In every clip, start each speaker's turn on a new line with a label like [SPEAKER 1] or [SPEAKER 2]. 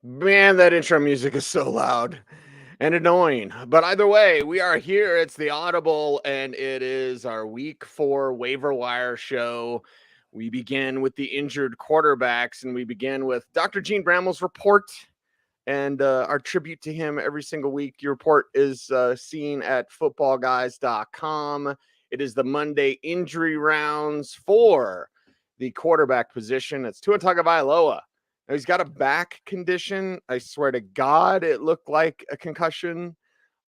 [SPEAKER 1] Man, that intro music is so loud and annoying. But either way, we are here. It's the Audible, and it is our week 4 waiver wire show. We begin with the injured quarterbacks, and we begin with Dr. Gene Bramwell's report and our tribute to him every single week. Your report is seen at footballguys.com. It is the Monday injury rounds for the quarterback position. It's Tua Tagovailoa. Now, he's got a back condition. I swear to God, it looked like a concussion.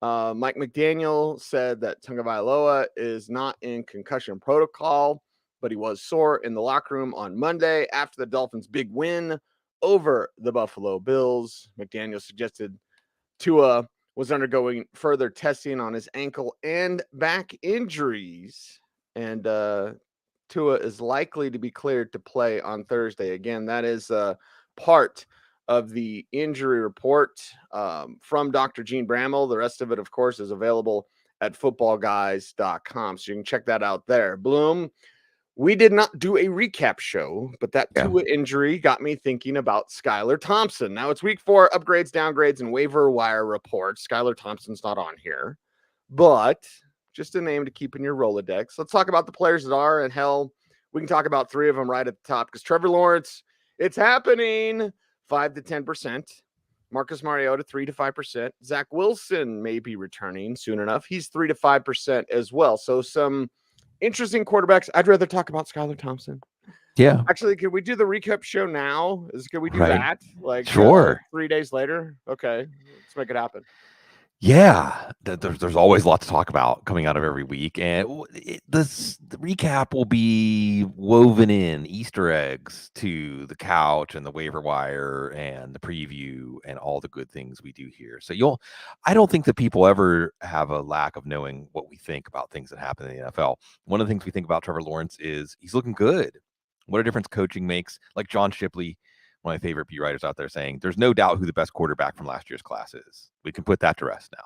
[SPEAKER 1] Mike McDaniel said that Tagovailoa is not in concussion protocol, but he was sore in the locker room on Monday after the Dolphins' big win over the Buffalo Bills. McDaniel suggested Tua was undergoing further testing on his ankle and back injuries, and Tua is likely to be cleared to play on Thursday. Again, that is part of the injury report from Dr. Gene Bramwell. The rest of it, of course, is available at footballguys.com. So you can check that out there. Bloom, we did not do a recap show, but that Tua injury got me thinking about Skylar Thompson. Now it's week 4, upgrades, downgrades, and waiver wire reports. Skylar Thompson's not on here, but just a name to keep in your Rolodex. Let's talk about the players that are, and hell, we can talk about 3 of them right at the top because Trevor Lawrence, it's happening, 5 to 10%. Marcus Mariota, 3 to 5%. Zach Wilson may be returning soon enough. He's 3 to 5% as well. So some interesting quarterbacks. I'd rather talk about Skylar Thompson.
[SPEAKER 2] Yeah.
[SPEAKER 1] Actually, could we do the recap show now? Could we do that? Like
[SPEAKER 2] sure.
[SPEAKER 1] 3 days later? Okay, let's make it happen.
[SPEAKER 2] Yeah, there's always a lot to talk about coming out of every week, and the recap will be woven in Easter eggs to the couch and the waiver wire and the preview and all the good things we do here. So I don't think that people ever have a lack of knowing what we think about things that happen in the NFL. One of the things we think about Trevor Lawrence is he's looking good. What a difference coaching makes. Like John Shipley, one of my favorite beat writers out there, saying there's no doubt who the best quarterback from last year's class is. We can put that to rest now.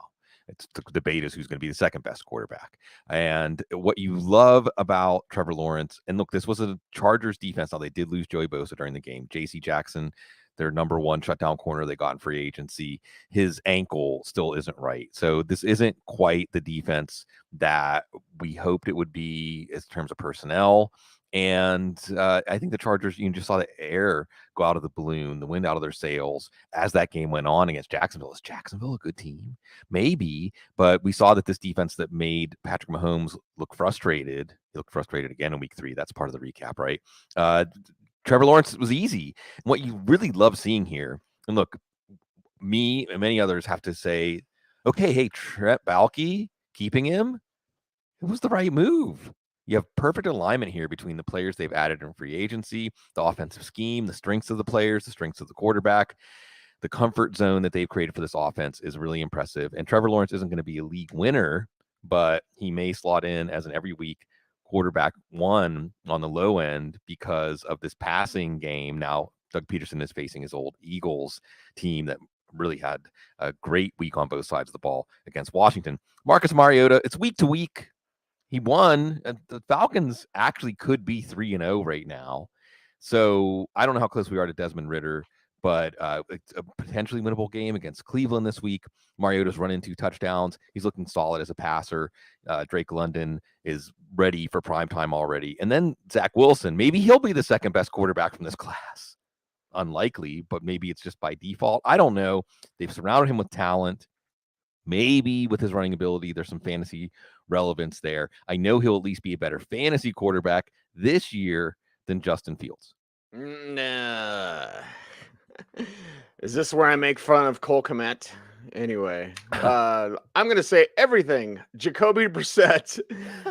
[SPEAKER 2] It's the debate is who's going to be the second best quarterback. And what you love about Trevor Lawrence, and look, this was a Chargers defense. Now they did lose Joey Bosa during the game. J.C. Jackson, their number 1 shutdown corner they got in free agency, his ankle still isn't right. So this isn't quite the defense that we hoped it would be in terms of personnel. And I think the Chargers, you just saw the air go out of the balloon, the wind out of their sails as that game went on against Jacksonville. Is Jacksonville a good team? Maybe, but we saw that this defense that made Patrick Mahomes look frustrated, he looked frustrated again in week 3. That's part of the recap, right? Trevor Lawrence was easy. And what you really love seeing here, and look, me and many others have to say, okay, hey, Trent Baalke, keeping him, it was the right move. You have perfect alignment here between the players they've added in free agency, the offensive scheme, the strengths of the players, the strengths of the quarterback. The comfort zone that they've created for this offense is really impressive. And Trevor Lawrence isn't going to be a league winner, but he may slot in as an every week quarterback 1 on the low end because of this passing game. Now, Doug Peterson is facing his old Eagles team that really had a great week on both sides of the ball against Washington. Marcus Mariota, it's week to week. He won. The Falcons actually could be 3-0 right now. So I don't know how close we are to Desmond Ridder, but it's a potentially winnable game against Cleveland this week. Mariota's running 2 touchdowns. He's looking solid as a passer. Drake London is ready for prime time already. And then Zach Wilson, maybe he'll be the second best quarterback from this class. Unlikely, but maybe it's just by default. I don't know. They've surrounded him with talent. Maybe with his running ability, there's some fantasy relevance there. I know he'll at least be a better fantasy quarterback this year than Justin Fields.
[SPEAKER 1] Nah. Is this where I make fun of Cole Kmet? Anyway, I'm going to say everything. Jacoby Brissett.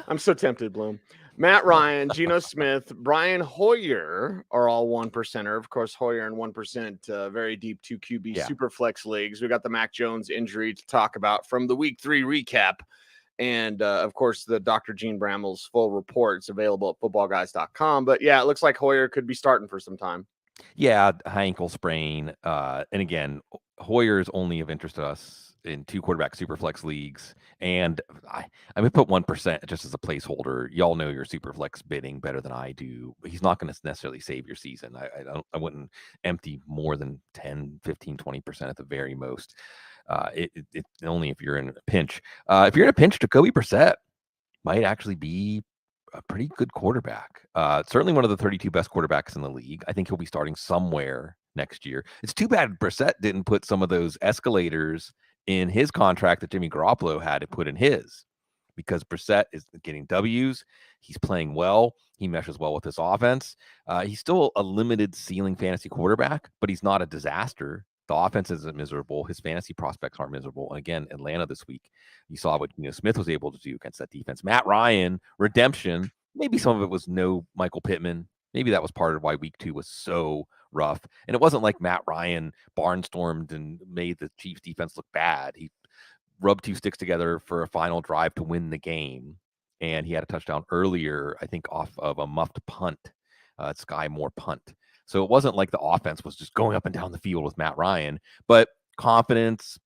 [SPEAKER 1] I'm so tempted, Bloom. Matt Ryan, Geno Smith, Brian Hoyer are all 1%er. Of course, Hoyer in 1%, very deep 2 QB super flex leagues. We got the Mac Jones injury to talk about from the week 3 recap. And, of course, the Dr. Gene Bramwell's full report is available at footballguys.com. But, yeah, it looks like Hoyer could be starting for some time.
[SPEAKER 2] Yeah, high ankle sprain. And again, Hoyer is only of interest to us in 2 quarterback superflex leagues, and I'm gonna put 1% just as a placeholder. Y'all know your superflex bidding better than I do. He's not going to necessarily save your season. I wouldn't empty more than 10, 15, 20% at the very most. It only if you're in a pinch. If you're in a pinch, Jacoby Brissett might actually be a pretty good quarterback. Certainly one of the 32 best quarterbacks in the league. I think he'll be starting somewhere next year. It's too bad Brissett didn't put some of those escalators in his contract that Jimmy Garoppolo had to put in his, because Brissett is getting W's. He's playing well. He meshes well with this offense. He's still a limited ceiling fantasy quarterback, but he's not a disaster. The offense isn't miserable. His fantasy prospects aren't miserable. And again, Atlanta this week, you saw what Smith was able to do against that defense. Matt Ryan, redemption. Maybe some of it was no Michael Pittman. Maybe that was part of why week 2 was so rough. And it wasn't like Matt Ryan barnstormed and made the Chiefs defense look bad. He rubbed 2 sticks together for a final drive to win the game. And he had a touchdown earlier, I think, off of a muffed punt, Sky Moore punt. So it wasn't like the offense was just going up and down the field with Matt Ryan, but confidence,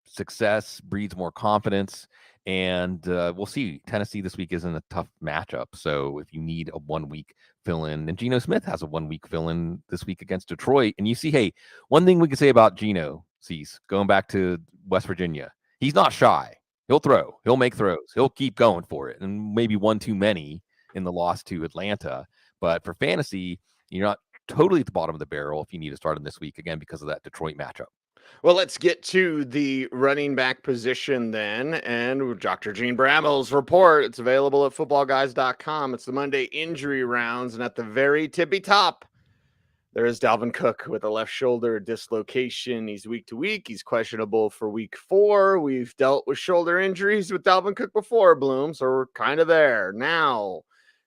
[SPEAKER 2] success breeds more confidence. And we'll see. Tennessee this week isn't a tough matchup. So if you need a 1 week fill in, and Geno Smith has a 1 week fill in this week against Detroit. And you see, hey, one thing we can say about Geno, Cease, going back to West Virginia, he's not shy. He'll throw. He'll make throws. He'll keep going for it. And maybe one too many in the loss to Atlanta. But for fantasy, you're not totally at the bottom of the barrel if you need to start him this week, again, because of that Detroit matchup.
[SPEAKER 1] Well, let's get to the running back position then. And Dr. Gene Brammel's report, it's available at footballguys.com. It's the Monday injury rounds. And at the very tippy top, there is Dalvin Cook with a left shoulder dislocation. He's week to week. He's questionable for week 4. We've dealt with shoulder injuries with Dalvin Cook before, Bloom, so we're kind of there. Now,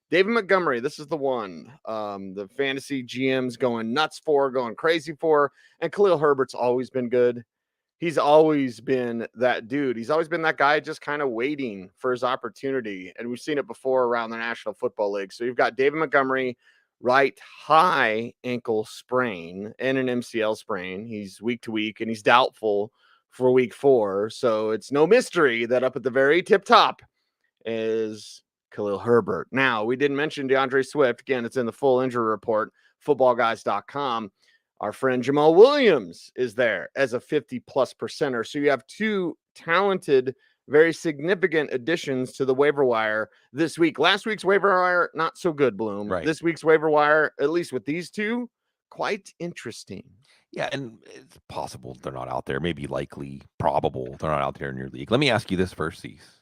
[SPEAKER 1] David Montgomery, this is the one. The fantasy GM's going nuts for, going crazy for. And Khalil Herbert's always been good. He's always been that dude. He's always been that guy just kind of waiting for his opportunity. And we've seen it before around the National Football League. So you've got David Montgomery, right high ankle sprain and an MCL sprain. He's week to week, and he's doubtful for week 4. So it's no mystery that up at the very tip top is Khalil Herbert. Now, we didn't mention DeAndre Swift. Again, it's in the full injury report, footballguys.com. Our friend Jamaal Williams is there as a 50-plus percenter. So you have 2 talented, very significant additions to the waiver wire this week. Last week's waiver wire, not so good, Bloom.
[SPEAKER 2] Right.
[SPEAKER 1] This week's waiver wire, at least with these 2, quite interesting.
[SPEAKER 2] Yeah, and it's possible they're not out there. Maybe likely, probable they're not out there in your league. Let me ask you this first, Cease.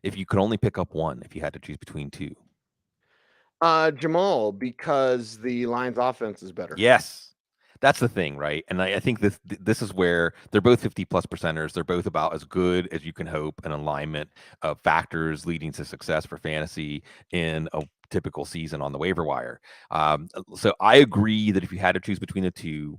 [SPEAKER 2] If you could only pick up one, if you had to choose between 2.
[SPEAKER 1] Jamaal, because the Lions offense is better.
[SPEAKER 2] Yes. That's the thing, right? And I think this is where they're both 50-plus percenters. They're both about as good as you can hope, an alignment of factors leading to success for fantasy in a typical season on the waiver wire. So I agree that if you had to choose between the 2,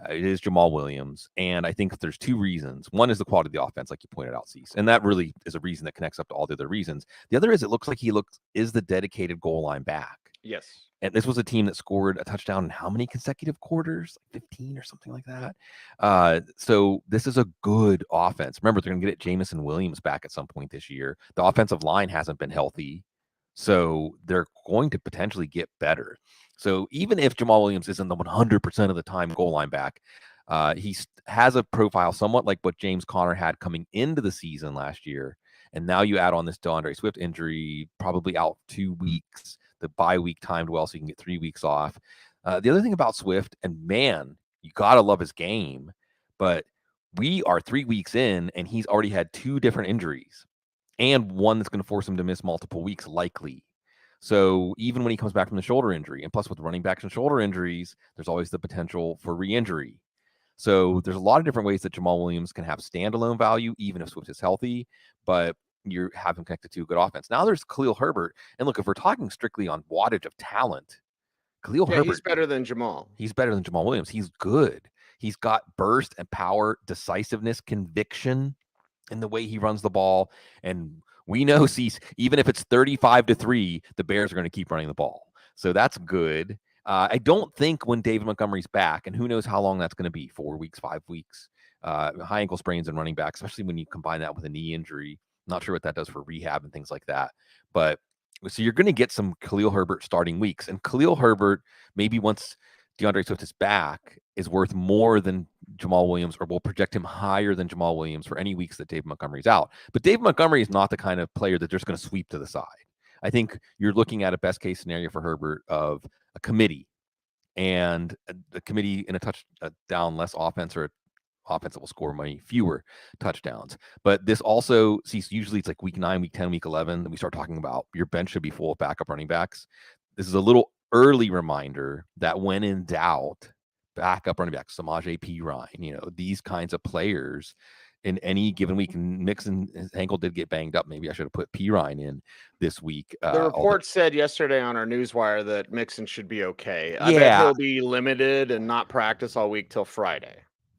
[SPEAKER 2] it is Jamaal Williams. And I think there's 2 reasons. One is the quality of the offense, like you pointed out, Cease. And that really is a reason that connects up to all the other reasons. The other is it looks like he is the dedicated goal line back.
[SPEAKER 1] Yes.
[SPEAKER 2] And this was a team that scored a touchdown in how many consecutive quarters? Like 15 or something like that. So this is a good offense. Remember, they're going to get Jamison Williams back at some point this year. The offensive line hasn't been healthy. So they're going to potentially get better. So even if Jamaal Williams isn't the 100% of the time goal line back, he has a profile somewhat like what James Conner had coming into the season last year. And now you add on this DeAndre Swift injury, probably out 2 weeks, the bye week timed well so you can get 3 weeks off. The other thing about Swift, and man, you got to love his game, but we are 3 weeks in and he's already had 2 different injuries and one that's going to force him to miss multiple weeks likely. So even when he comes back from the shoulder injury, and plus with running backs and shoulder injuries, there's always the potential for re-injury. So there's a lot of different ways that Jamaal Williams can have standalone value, even if Swift is healthy, but you have him connected to a good offense. Now there's Khalil Herbert. And look, if we're talking strictly on wattage of talent, Khalil Herbert.
[SPEAKER 1] He's better than Jamaal.
[SPEAKER 2] He's better than Jamaal Williams. He's good. He's got burst and power, decisiveness, conviction in the way he runs the ball. And we know, even if it's 35-3, the Bears are going to keep running the ball. So that's good. I don't think when David Montgomery's back, and who knows how long that's going to be, 4 weeks, 5 weeks, high ankle sprains and running back, especially when you combine that with a knee injury. Not sure what that does for rehab and things like that. But so you're going to get some Khalil Herbert starting weeks. And Khalil Herbert, maybe once DeAndre Swift is back, is worth more than Jamaal Williams, or will project him higher than Jamaal Williams for any weeks that David Montgomery's out. But David Montgomery is not the kind of player that they're just going to sweep to the side. I think you're looking at a best case scenario for Herbert of a committee, and a committee in a touchdown less offense, or offense that will score many fewer touchdowns. But this also sees, usually it's like week 9, week 10, week 11 that we start talking about your bench should be full of backup running backs. This is a little early reminder that when in doubt, backup running backs, Samaje Perine, these kinds of players in any given week. And Mixon, his ankle did get banged up. Maybe I should have put Perine in this week.
[SPEAKER 1] The report said yesterday on our newswire that Mixon should be okay. I
[SPEAKER 2] Yeah.
[SPEAKER 1] bet he'll be limited and not practice all week till Friday.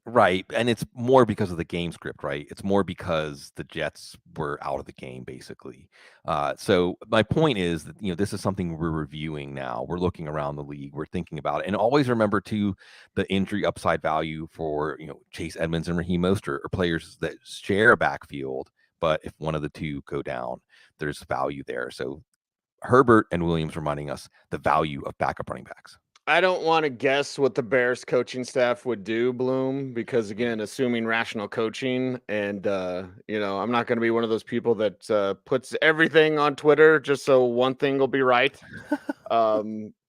[SPEAKER 2] Right. And it's more because of the game script, right? It's more because the Jets were out of the game, basically. So my point is that, this is something we're reviewing now. We're looking around the league. We're thinking about it. And always remember, too, the injury upside value for, Chase Edmonds and Raheem Mostert, or players that share a backfield. But if one of the two go down, there's value there. So Herbert and Williams reminding us the value of backup running backs.
[SPEAKER 1] I don't want to guess what the Bears coaching staff would do, Bloom, because again, assuming rational coaching, and I'm not going to be one of those people that puts everything on Twitter just so one thing will be right.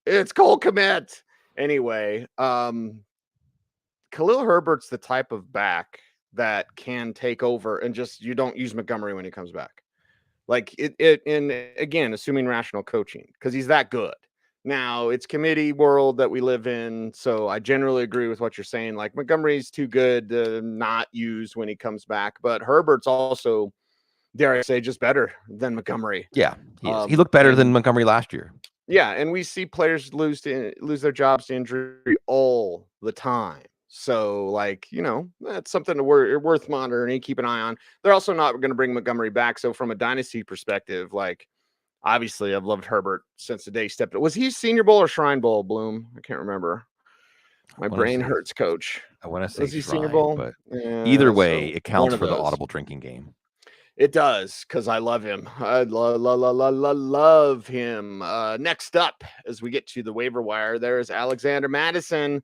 [SPEAKER 1] It's Cole Kmet. Anyway, Khalil Herbert's the type of back that can take over, and just you don't use Montgomery when he comes back. Like and again, assuming rational coaching, because he's that good. Now, it's committee world that we live in, so I generally agree with what you're saying. Like, Montgomery's too good to not use when he comes back, but Herbert's also, dare I say, just better than Montgomery.
[SPEAKER 2] Yeah, he looked better than Montgomery last year.
[SPEAKER 1] Yeah, and we see players lose their jobs to injury all the time. So, that's something worth monitoring and keep an eye on. They're also not going to bring Montgomery back, so from a dynasty perspective, obviously, I've loved Herbert since the day he stepped in. Was he Senior Bowl or Shrine Bowl, Bloom? I can't remember. My brain hurts, Coach.
[SPEAKER 2] I want to say
[SPEAKER 1] Was he
[SPEAKER 2] Shrine,
[SPEAKER 1] Senior Bowl?
[SPEAKER 2] but either way, it counts for the Audible drinking game.
[SPEAKER 1] It does, because I love him. I love him. Next up, as we get to the waiver wire, there is Alexander Madison.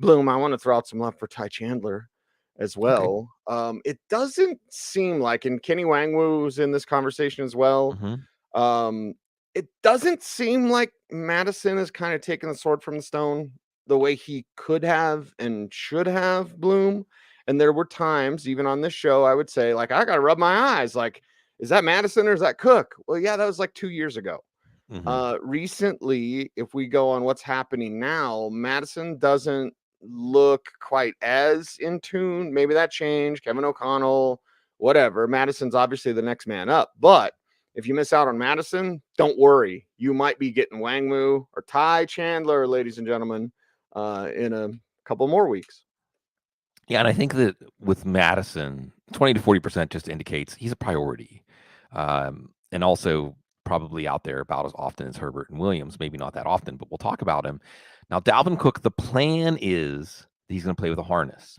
[SPEAKER 1] Bloom, I want to throw out some love for Ty Chandler as well. Okay. It doesn't seem like, and Kenny Wangwu was in this conversation as well.
[SPEAKER 2] Mm-hmm.
[SPEAKER 1] It doesn't seem like Madison is kind of taking the sword from the stone the way he could have and should have, Bloom. And there were times, even on this show, I would say, I got to rub my eyes. Is that Madison or is that Cook? Well, yeah, that was 2 years ago. Mm-hmm. Recently, if we go on what's happening now, Madison doesn't look quite as in tune. Maybe that changed. Kevin O'Connell, whatever. Madison's obviously the next man up, but if you miss out on Madison, don't worry. You might be getting Wangmu or Ty Chandler, ladies and gentlemen, in a couple more weeks.
[SPEAKER 2] Yeah, and I think that with Madison, 20 to 40% just indicates he's a priority. And also probably out there about as often as Herbert and Williams. Maybe not that often, but we'll talk about him. Now, Dalvin Cook, the plan is he's going to play with a harness.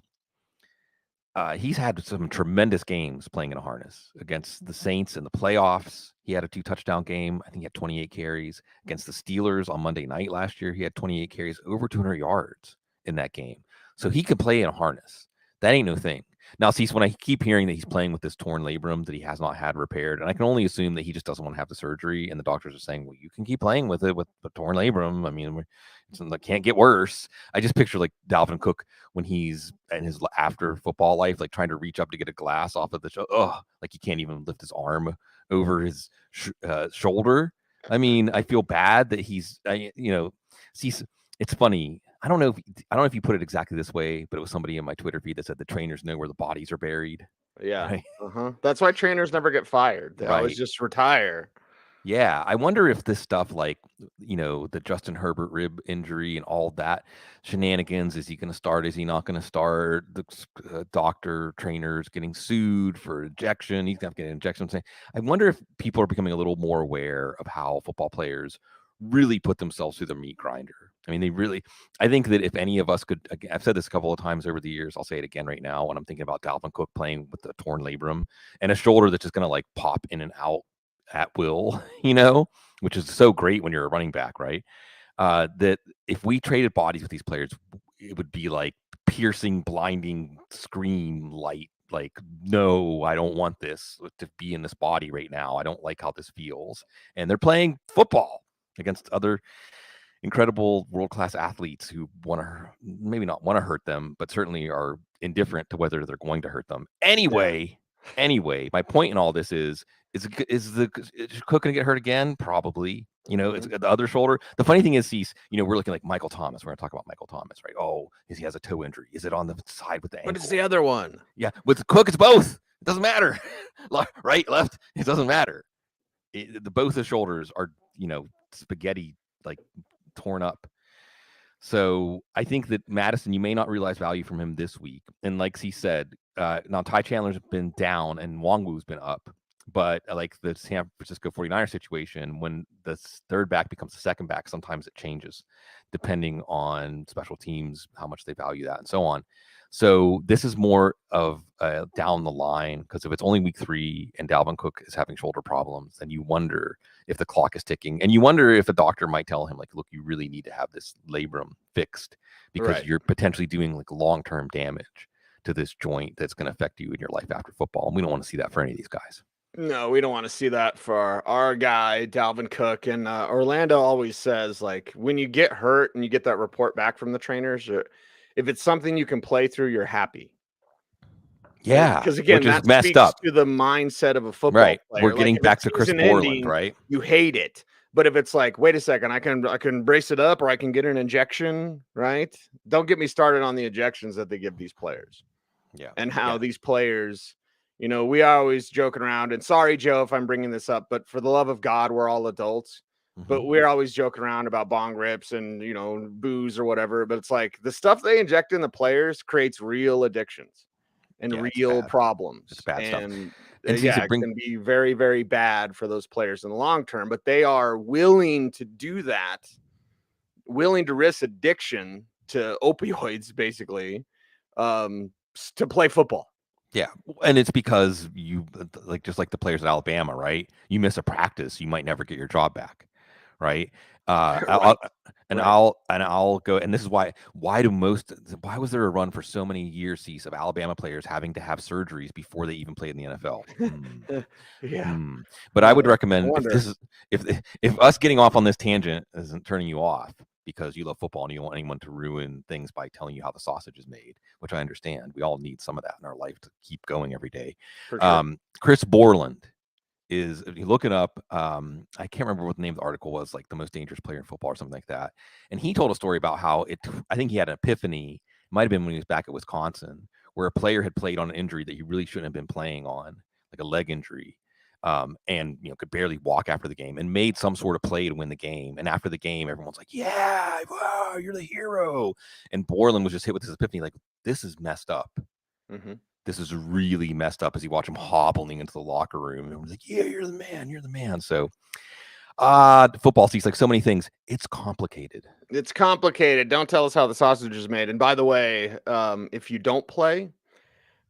[SPEAKER 2] He's had some tremendous games playing in a harness against the Saints in the playoffs. He had a 2-touchdown game. I think he had 28 carries against the Steelers on Monday night last year. He had 28 carries, over 200 yards in that game. So he could play in a harness. That ain't no thing. Now, see, when I keep hearing that he's playing with this torn labrum that he has not had repaired, and I can only assume that he just doesn't want to have the surgery, and the doctors are saying, well, you can keep playing with it with the torn labrum. I mean, it can't get worse. I just picture Dalvin Cook when he's in his after football life, trying to reach up to get a glass off of the he can't even lift his arm over his shoulder. I mean, I feel bad that he's, see, it's funny. I don't know if you put it exactly this way, but it was somebody in my Twitter feed that said the trainers know where the bodies are buried.
[SPEAKER 1] Yeah. Right? That's why trainers never get fired. They always just retire.
[SPEAKER 2] Yeah. I wonder if this stuff the Justin Herbert rib injury and all that shenanigans, is he going to start? Is he not going to start? The doctor trainers getting sued for injection. He's going to get an injection. I wonder if people are becoming a little more aware of how football players really put themselves through the meat grinder. I mean, I think that if any of us could, I've said this a couple of times over the years, I'll say it again right now when I'm thinking about Dalvin Cook playing with the torn labrum and a shoulder that's just going to like pop in and out at will, which is so great when you're a running back, right? That if we traded bodies with these players, it would be like piercing, blinding scream light. Like, no, I don't want this to be in this body right now. I don't like how this feels. And they're playing football against other incredible world-class athletes who maybe not want to hurt them, but certainly are indifferent to whether they're going to hurt them. Anyway, my point in all this is Cook going to get hurt again? Probably. It's the other shoulder. The funny thing is, Cease, we're looking like Michael Thomas. We're going to talk about Michael Thomas, right? Oh, he has a toe injury. Is it on the side with the ankle?
[SPEAKER 1] But it's the other one.
[SPEAKER 2] Yeah, with Cook, it's both. It doesn't matter. Right, left, it doesn't matter. Both the shoulders are, spaghetti, like torn up. So I think that Madison, you may not realize value from him this week. And like he said, now Ty Chandler's been down and Nwangwu's been up. But like the San Francisco 49ers situation, when the third back becomes the second back, sometimes it changes depending on special teams, how much they value that and so on. So this is more of down the line, because if it's only week 3 and Dalvin Cook is having shoulder problems, then you wonder if the clock is ticking, and you wonder if a doctor might tell him, like, look, you really need to have this labrum fixed because you're potentially doing like long-term damage to this joint that's going to affect you in your life after football. And we don't want to see that for any of these guys.
[SPEAKER 1] No, we don't want to see that for our guy, Dalvin Cook. And Orlando always says, like, when you get hurt and you get that report back from the trainers, if it's something you can play through, you're happy.
[SPEAKER 2] Yeah.
[SPEAKER 1] Because, again, that
[SPEAKER 2] messed
[SPEAKER 1] speaks
[SPEAKER 2] up
[SPEAKER 1] to the mindset of a football player.
[SPEAKER 2] We're getting back to Chris Borland, right?
[SPEAKER 1] You hate it. But if it's like, wait a second, I can brace it up, or I can get an injection, right? Don't get me started on the injections that they give these players.
[SPEAKER 2] Yeah.
[SPEAKER 1] And how these players... we are always joking around, and sorry, Joe, if I'm bringing this up, but for the love of God, we're all adults. Mm-hmm. But we're always joking around about bong rips and, booze or whatever. But it's like the stuff they inject in the players creates real addictions and real problems.
[SPEAKER 2] It's bad stuff.
[SPEAKER 1] And it can be very, very bad for those players in the long term. But they are willing to do that, willing to risk addiction to opioids, basically, to play football.
[SPEAKER 2] Yeah, and it's because you just like the players at Alabama, right? You miss a practice, you might never get your job back, right? I'll go, and this is why was there a run for so many years, Cease, of Alabama players having to have surgeries before they even played in the NFL? But I would recommend, if us getting off on this tangent isn't turning you off because you love football and you don't want anyone to ruin things by telling you how the sausage is made, which I understand. We all need some of that in our life to keep going every day. Sure. Chris Borland is, if you look it up, I can't remember what the name of the article was, like the most dangerous player in football or something like that. And he told a story about how I think he had an epiphany. It might have been when he was back at Wisconsin, where a player had played on an injury that he really shouldn't have been playing on, like a leg injury. And could barely walk after the game and made some sort of play to win the game. And after the game, everyone's like, yeah, wow, you're the hero. And Borland was just hit with this epiphany, like, this is messed up. Mm-hmm. This is really messed up, as you watch him hobbling into the locker room. And was like, yeah, you're the man. So football sees, like so many things, it's complicated.
[SPEAKER 1] Don't tell us how the sausage is made. And by the way, if you don't play,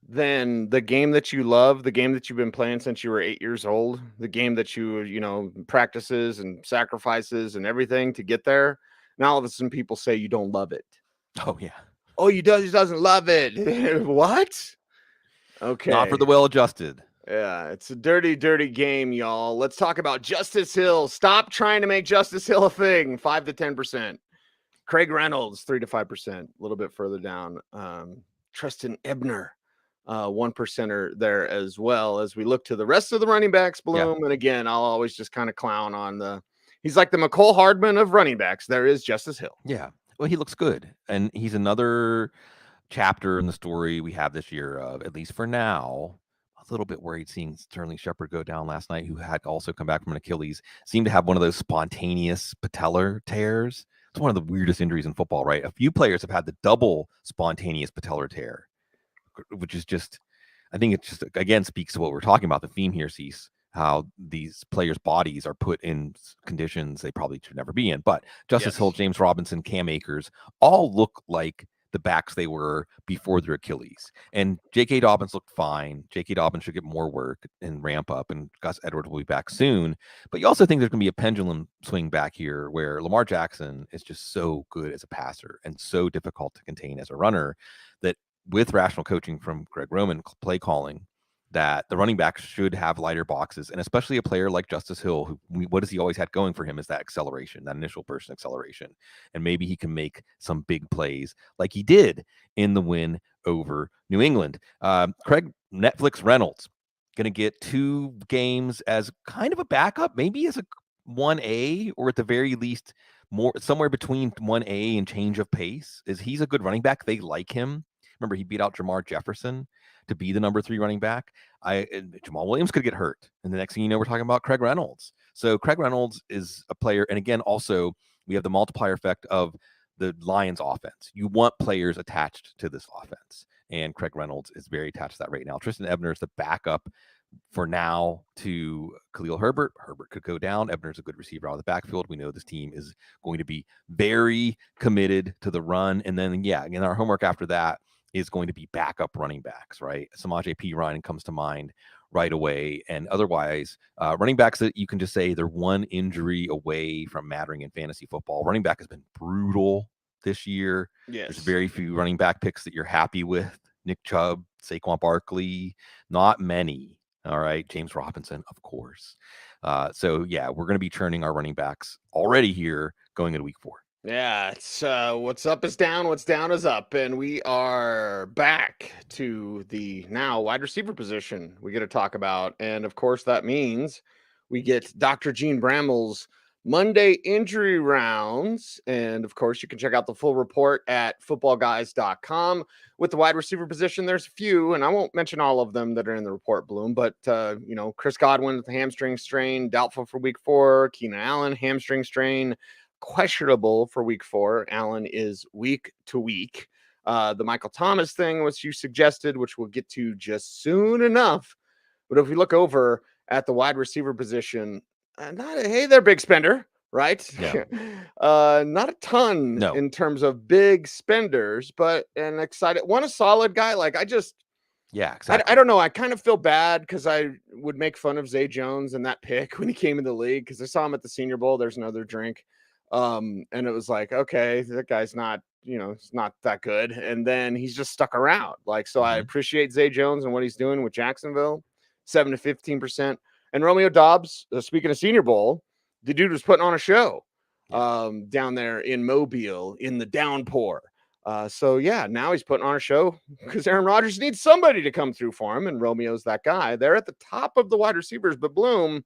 [SPEAKER 1] then the game that you love, the game that you've been playing since you were 8 years old, the game that you practices and sacrifices and everything to get there. Now all of a sudden people say you don't love it.
[SPEAKER 2] Oh yeah.
[SPEAKER 1] Oh, he doesn't love it. What? Okay.
[SPEAKER 2] Not for the well-adjusted.
[SPEAKER 1] Yeah, it's a dirty, dirty game, y'all. Let's talk about Justice Hill. Stop trying to make Justice Hill a thing. 5 to 10%. Craig Reynolds, 3 to 5%. A little bit further down. Tristan Ebner. 1%er there as well, as we look to the rest of the running backs, Bloom. Yeah. And again, I'll always just kind of clown on he's like the McCole Hardman of running backs. There is Justice Hill.
[SPEAKER 2] Yeah. Well, he looks good. And he's another chapter in the story we have this year of, at least for now, a little bit worried seeing Sterling Shepard go down last night, who had also come back from an Achilles, seemed to have one of those spontaneous patellar tears. It's one of the weirdest injuries in football, right? A few players have had the double spontaneous patellar tear, which is just, I think it just, again, speaks to what we're talking about. The theme here, Cease, how these players' bodies are put in conditions they probably should never be in. But Justice Hill,
[SPEAKER 1] Yes.
[SPEAKER 2] James Robinson, Cam Akers all look like the backs they were before their Achilles. And J.K. Dobbins looked fine. J.K. Dobbins should get more work and ramp up, and Gus Edwards will be back soon. But you also think there's going to be a pendulum swing back here where Lamar Jackson is just so good as a passer and so difficult to contain as a runner that with rational coaching from Greg Roman play calling, that the running backs should have lighter boxes, and especially a player like Justice Hill, who what has he always had going for him is that acceleration, that initial burst acceleration, and maybe he can make some big plays like he did in the win over New England. Craig Netflix Reynolds going to get 2 games as kind of a backup, maybe as a 1A, or at the very least more somewhere between 1A and change of pace. He's a good running back. They like him. Remember, he beat out Jamar Jefferson to be the number 3 running back. Jamaal Williams could get hurt, and the next thing you know, we're talking about Craig Reynolds. So Craig Reynolds is a player, and again, also we have the multiplier effect of the Lions offense. You want players attached to this offense, and Craig Reynolds is very attached to that right now. Tristan Ebner is the backup for now to Khalil Herbert. Herbert could go down. Ebner's a good receiver out of the backfield. We know this team is going to be very committed to the run, and then again, our homework after that is going to be backup running backs, right? Samaje Perine comes to mind right away. And otherwise, running backs that you can just say they're one injury away from mattering in fantasy football. Running back has been brutal this year.
[SPEAKER 1] Yes.
[SPEAKER 2] There's very few running back picks that you're happy with. Nick Chubb, Saquon Barkley, not many. All right. James Robinson, of course. So, we're going to be churning our running backs already here going into week 4.
[SPEAKER 1] Yeah, it's what's up is down, what's down is up, and we are back to the now wide receiver position we get to talk about. And of course, that means we get Dr. Gene Brammel's Monday injury rounds. And of course, you can check out the full report at footballguys.com. With the wide receiver position, there's a few, and I won't mention all of them that are in the report, Bloom, but Chris Godwin with the hamstring strain, doubtful for week 4, Keenan Allen, hamstring strain, questionable for week 4. Allen is week to week. The Michael Thomas thing, which you suggested, which we'll get to just soon enough. But if we look over at the wide receiver position, hey there, big spender, right?
[SPEAKER 2] Yeah.
[SPEAKER 1] Not a ton
[SPEAKER 2] No.
[SPEAKER 1] in terms of big spenders, but an excited one, a solid guy. Like
[SPEAKER 2] Exactly.
[SPEAKER 1] I don't know. I kind of feel bad because I would make fun of Zay Jones and that pick when he came in the league because I saw him at the Senior Bowl. There's another drink. And it was like, okay, that guy's not, it's not that good. And then he's just stuck around. So I appreciate Zay Jones and what he's doing with Jacksonville, 7 to 15%. And Romeo Doubs, speaking of Senior Bowl, the dude was putting on a show down there in Mobile in the downpour. Now he's putting on a show because Aaron Rodgers needs somebody to come through for him, and Romeo's that guy. They're at the top of the wide receivers, but Bloom,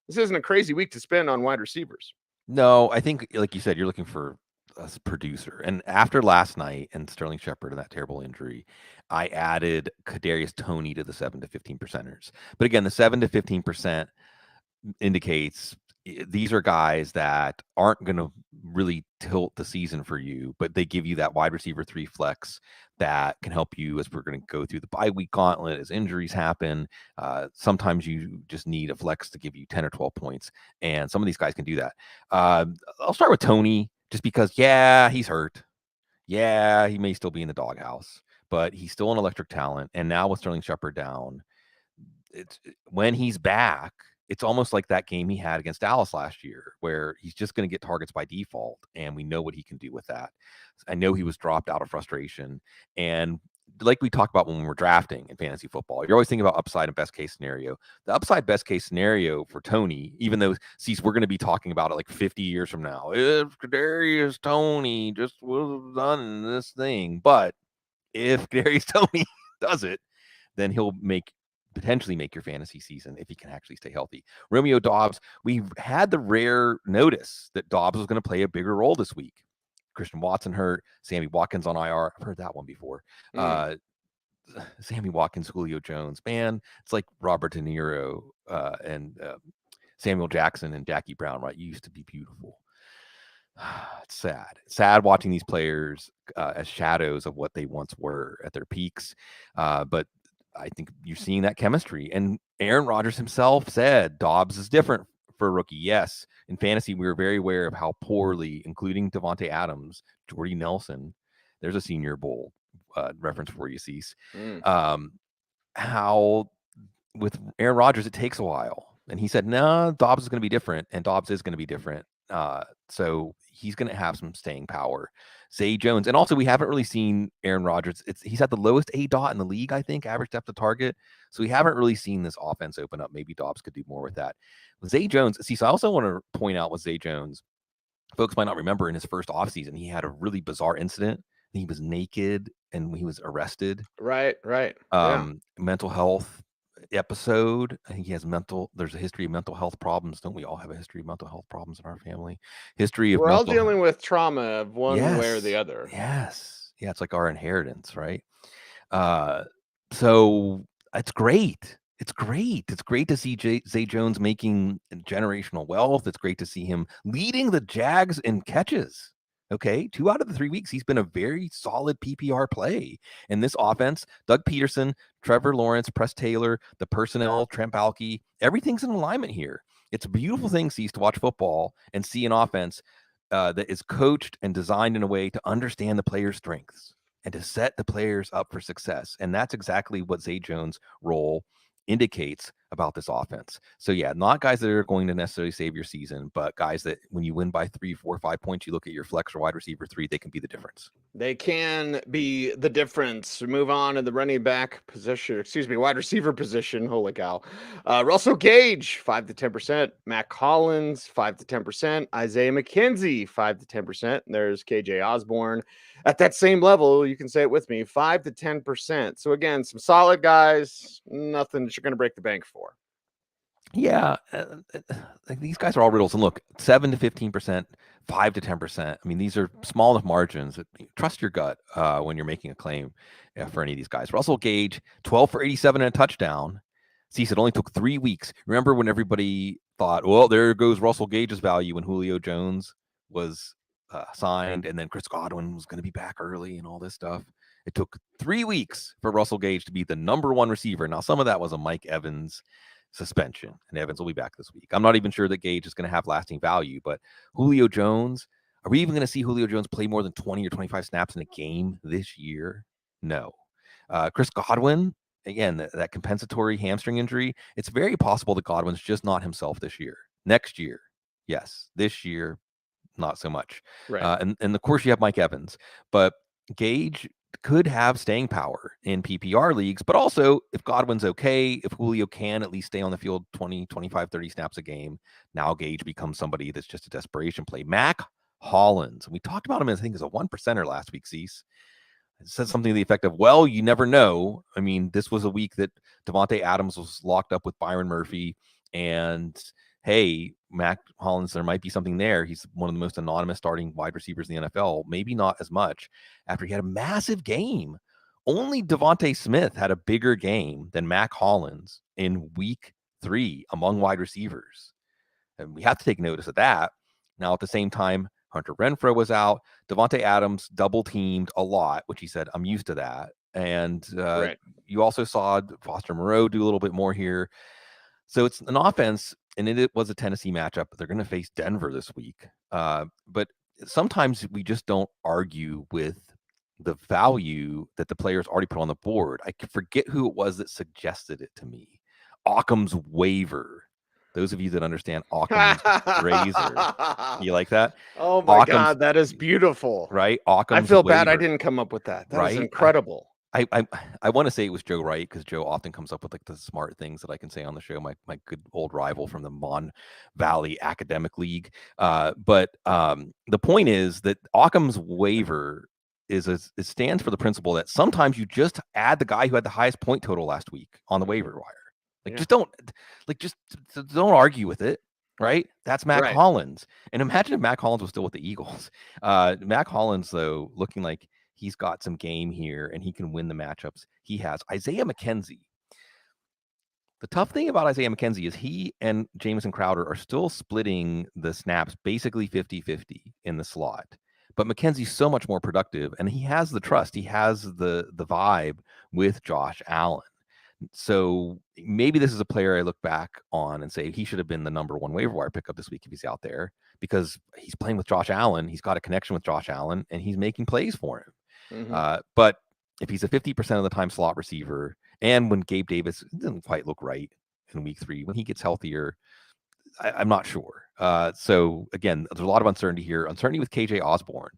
[SPEAKER 1] this isn't a crazy week to spend on wide receivers.
[SPEAKER 2] No, I think, like you said, you're looking for a producer. And after last night and Sterling Shepard and that terrible injury, I added Kadarius Toney to the 7 to 15%ers. But again, the 7 to 15% indicates these are guys that aren't going to really tilt the season for you, but they give you that wide receiver 3 flex that can help you as we're going to go through the bye week gauntlet as injuries happen. Sometimes you just need a flex to give you 10 or 12 points, and some of these guys can do that. I'll start with Toney just because, he's hurt. Yeah, he may still be in the doghouse, but he's still an electric talent. And now with Sterling Shepard down, when he's back, it's almost like that game he had against Dallas last year, where he's just going to get targets by default, and we know what he can do with that. I know he was dropped out of frustration, and like we talked about when we were drafting in fantasy football, you're always thinking about upside and best case scenario. The upside best case scenario for Toney, even though we're going to be talking about it like 50 years from now, if Kadarius Toney just was done this thing, but if Kadarius Toney does it, then he'll potentially make your fantasy season if he can actually stay healthy. Romeo Doubs, we had the rare notice that Doubs was going to play a bigger role this week. Christian Watson hurt, Sammy Watkins on IR. I've heard that one before. Sammy Watkins, Julio Jones, man, it's like Robert De Niro and Samuel Jackson and Jackie Brown, right? You used to be beautiful. It's sad watching these players as shadows of what they once were at their peaks. But I think you're seeing that chemistry. And Aaron Rodgers himself said Doubs is different for a rookie. Yes, in fantasy, we were very aware of how poorly, including Devontae Adams, Jordy Nelson, there's a Senior Bowl reference for you, Cease, how with Aaron Rodgers, it takes a while. And he said, no, Doubs is going to be different, and Doubs is going to be different. So he's going to have some staying power. Zay Jones. And also, we haven't really seen Aaron Rodgers. He's at the lowest ADOT in the league, I think, average depth of target. So we haven't really seen this offense open up. Maybe Doubs could do more with that. With Zay Jones, so I also want to point out with Zay Jones, folks might not remember in his first offseason, he had a really bizarre incident. He was naked and he was arrested.
[SPEAKER 1] Right.
[SPEAKER 2] Mental health episode. I think he has there's a history of mental health problems. Don't we all have a history of mental health problems in our family?
[SPEAKER 1] We're all dealing with trauma of one way or the other.
[SPEAKER 2] Yes. Yeah, it's like our inheritance, right? So it's great. It's great. It's great to see Zay Jones making generational wealth. It's great to see him leading the Jags in catches. Okay, 2 out of the 3 weeks, he's been a very solid PPR play. In this offense, Doug Peterson, Trevor Lawrence, Press Taylor, the personnel, Trent Baalke, everything's in alignment here. It's a beautiful thing, Cease, to watch football and see an offense that is coached and designed in a way to understand the player's strengths and to set the players up for success. And that's exactly what Zay Jones' role indicates about this offense. So yeah, not guys that are going to necessarily save your season, but guys that when you win by 3, 4, 5 points, you look at your flex or wide receiver 3, they can be the difference.
[SPEAKER 1] They can be the difference. Move on to the running back position, wide receiver position. Holy cow. Russell Gage, 5 to 10%. Matt Collins, 5 to 10%. Isaiah McKenzie, 5 to 10%. There's KJ Osborne at that same level. You can say it with me, 5 to 10%. So again, some solid guys, nothing that you're going to break the bank for.
[SPEAKER 2] Yeah, these guys are all riddles. And look, 7 to 15%, 5 to 10%. I mean, these are small enough margins. Trust your gut when you're making a claim for any of these guys. Russell Gage, 12 for 87 and a touchdown. Cease, it only took 3 weeks. Remember when everybody thought, well, there goes Russell Gage's value when Julio Jones was signed, and then Chris Godwin was going to be back early and all this stuff. It took 3 weeks for Russell Gage to be the number 1 receiver. Now, some of that was a Mike Evans suspension, and Evans will be back this week. I'm not even sure that Gage is going to have lasting value, but Julio Jones, are we even going to see Julio Jones play more than 20 or 25 snaps in a game this year? No. Chris Godwin, again, that compensatory hamstring injury, it's very possible that Godwin's just not himself this year. Next year, yes. This year, not so much.
[SPEAKER 1] Right.
[SPEAKER 2] And of course, you have Mike Evans, but Gage could have staying power in PPR leagues, but also if Godwin's okay, if Julio can at least stay on the field 20, 25, 30 snaps a game, now Gage becomes somebody that's just a desperation play. Mac Hollins, we talked about him, I think, as a 1%er last week, Cease. It said something to the effect of, well, you never know. I mean, this was a week that Devontae Adams was locked up with Byron Murphy, and hey, Mac Hollins, there might be something there. He's one of the most anonymous starting wide receivers in the NFL. Maybe not as much after he had a massive game. Only Devontae Smith had a bigger game than Mac Hollins in week 3 among wide receivers. And we have to take notice of that. Now, at the same time, Hunter Renfrow was out. Devontae Adams double teamed a lot, which he said, I'm used to that. And
[SPEAKER 1] right.
[SPEAKER 2] You also saw Foster Moreau do a little bit more here. So it's an offense, and it was a Tennessee matchup. They're going to face Denver this week. But sometimes we just don't argue with the value that the players already put on the board. I forget who it was that suggested it to me. Occam's Waiver. Those of you that understand Occam's razor. You like that?
[SPEAKER 1] Oh my God, that is beautiful.
[SPEAKER 2] Right?
[SPEAKER 1] Occam's I feel Waiver. Bad I didn't come up with that. That is incredible.
[SPEAKER 2] I want to say it was Joe Wright, because Joe often comes up with like the smart things that I can say on the show. My good old rival from the Mon Valley Academic League. But the point is that Occam's Waiver it stands for the principle that sometimes you just add the guy who had the highest point total last week on the waiver wire. Just don't argue with it. Right? That's Mac Hollins. And imagine if Mac Hollins was still with the Eagles. Mac Hollins, though, looking like he's got some game here and he can win the matchups. He has Isaiah McKenzie. The tough thing about Isaiah McKenzie is he and Jamison Crowder are still splitting the snaps basically 50-50 in the slot. But McKenzie's so much more productive, and he has the trust. He has the vibe with Josh Allen. So maybe this is a player I look back on and say he should have been the number one waiver wire pickup this week if he's out there, because he's playing with Josh Allen. He's got a connection with Josh Allen, and he's making plays for him. But if he's a 50% of the time slot receiver, and when Gabe Davis doesn't quite look right in week 3, when he gets healthier, I'm not sure. So again, there's a lot of uncertainty here. Uncertainty with KJ Osborne.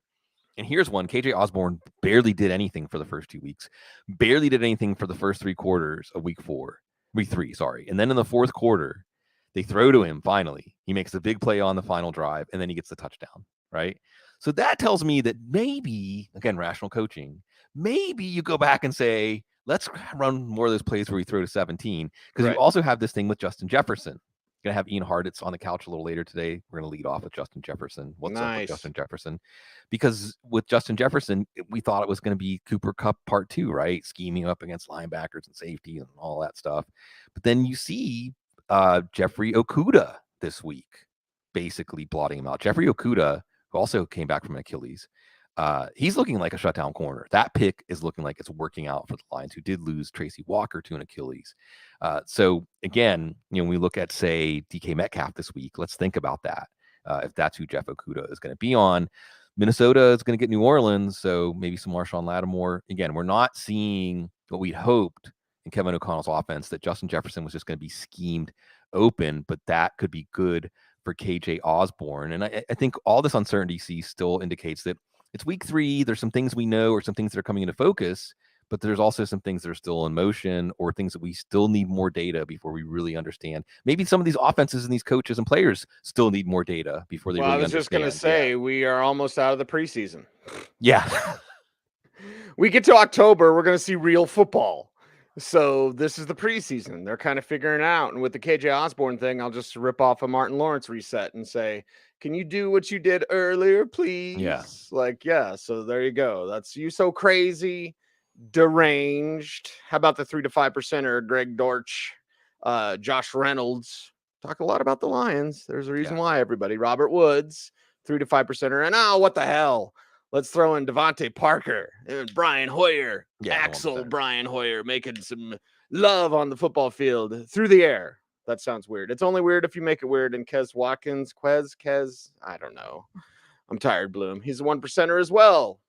[SPEAKER 2] And here's one. KJ Osborne barely did anything for the first 2 weeks, barely did anything for the first 3 quarters of week 3, sorry. And then in the fourth quarter, they throw to him finally. He makes a big play on the final drive, and then he gets the touchdown, right? So that tells me that maybe, again, rational coaching, maybe you go back and say, let's run more of those plays where we throw to 17, because you also have this thing with Justin Jefferson. Going to have Ian Hartitz on the couch a little later today. We're going to lead off with Justin Jefferson. What's up with Justin Jefferson? Because with Justin Jefferson, we thought it was going to be Cooper Kupp part 2, right? Scheming up against linebackers and safety and all that stuff. But then you see Jeffrey Okudah this week, basically blotting him out. Jeffrey Okudah, who also came back from Achilles, he's looking like a shutdown corner. That pick is looking like it's working out for the Lions, who did lose Tracy Walker to an Achilles. So again, we look at, say, DK Metcalf this week. Let's think about that. If that's who Jeff Okudah is going to be on. Minnesota is going to get New Orleans, so maybe some Marshawn Lattimore. Again, we're not seeing what we'd hoped in Kevin O'Connell's offense, that Justin Jefferson was just going to be schemed open, but that could be good for KJ Osborne. And I think all this uncertainty still indicates that it's week 3. There's some things we know, or some things that are coming into focus, but there's also some things that are still in motion, or things that we still need more data before we really understand. Maybe some of these offenses and these coaches and players still need more data before they really understand.
[SPEAKER 1] I was just going to say, we are almost out of the preseason.
[SPEAKER 2] Yeah.
[SPEAKER 1] We get to October, we're going to see real football. So this is the preseason. They're kind of figuring it out. And with the KJ Osborne thing, I'll just rip off a Martin Lawrence reset and say, can you do what you did earlier, please? Yeah. So there you go. That's you so crazy, deranged. How about the 3 to 5%er, Greg Dortch, Josh Reynolds? Talk a lot about the Lions. There's a reason why, everybody. Robert Woods, 3 to 5%er. And what the hell? Let's throw in Devontae Parker and Brian Hoyer, Axel Brian Hoyer, making some love on the football field through the air. That sounds weird. It's only weird if you make it weird. And Kez, I don't know. I'm tired, Bloom. He's a 1%er as well.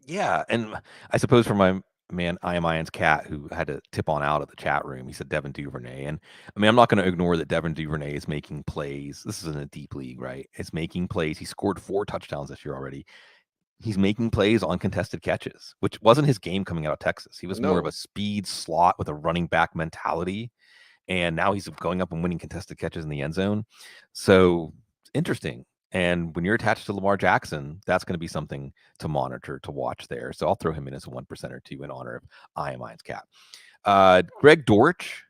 [SPEAKER 2] Yeah, and I suppose for my man, I Am Ian's cat, who had to tip on out of the chat room, he said Devin Duvernay. And I mean, I'm not going to ignore that Devin Duvernay is making plays. This is in a deep league, right? It's making plays. He scored 4 touchdowns this year already. He's making plays on contested catches, which wasn't his game coming out of Texas. He was more of a speed slot with a running back mentality. And now he's going up and winning contested catches in the end zone. So interesting. And when you're attached to Lamar Jackson, that's going to be something to monitor, to watch there. So I'll throw him in as a 1%er too, in honor of I Am Ian's cat. Greg Dortch,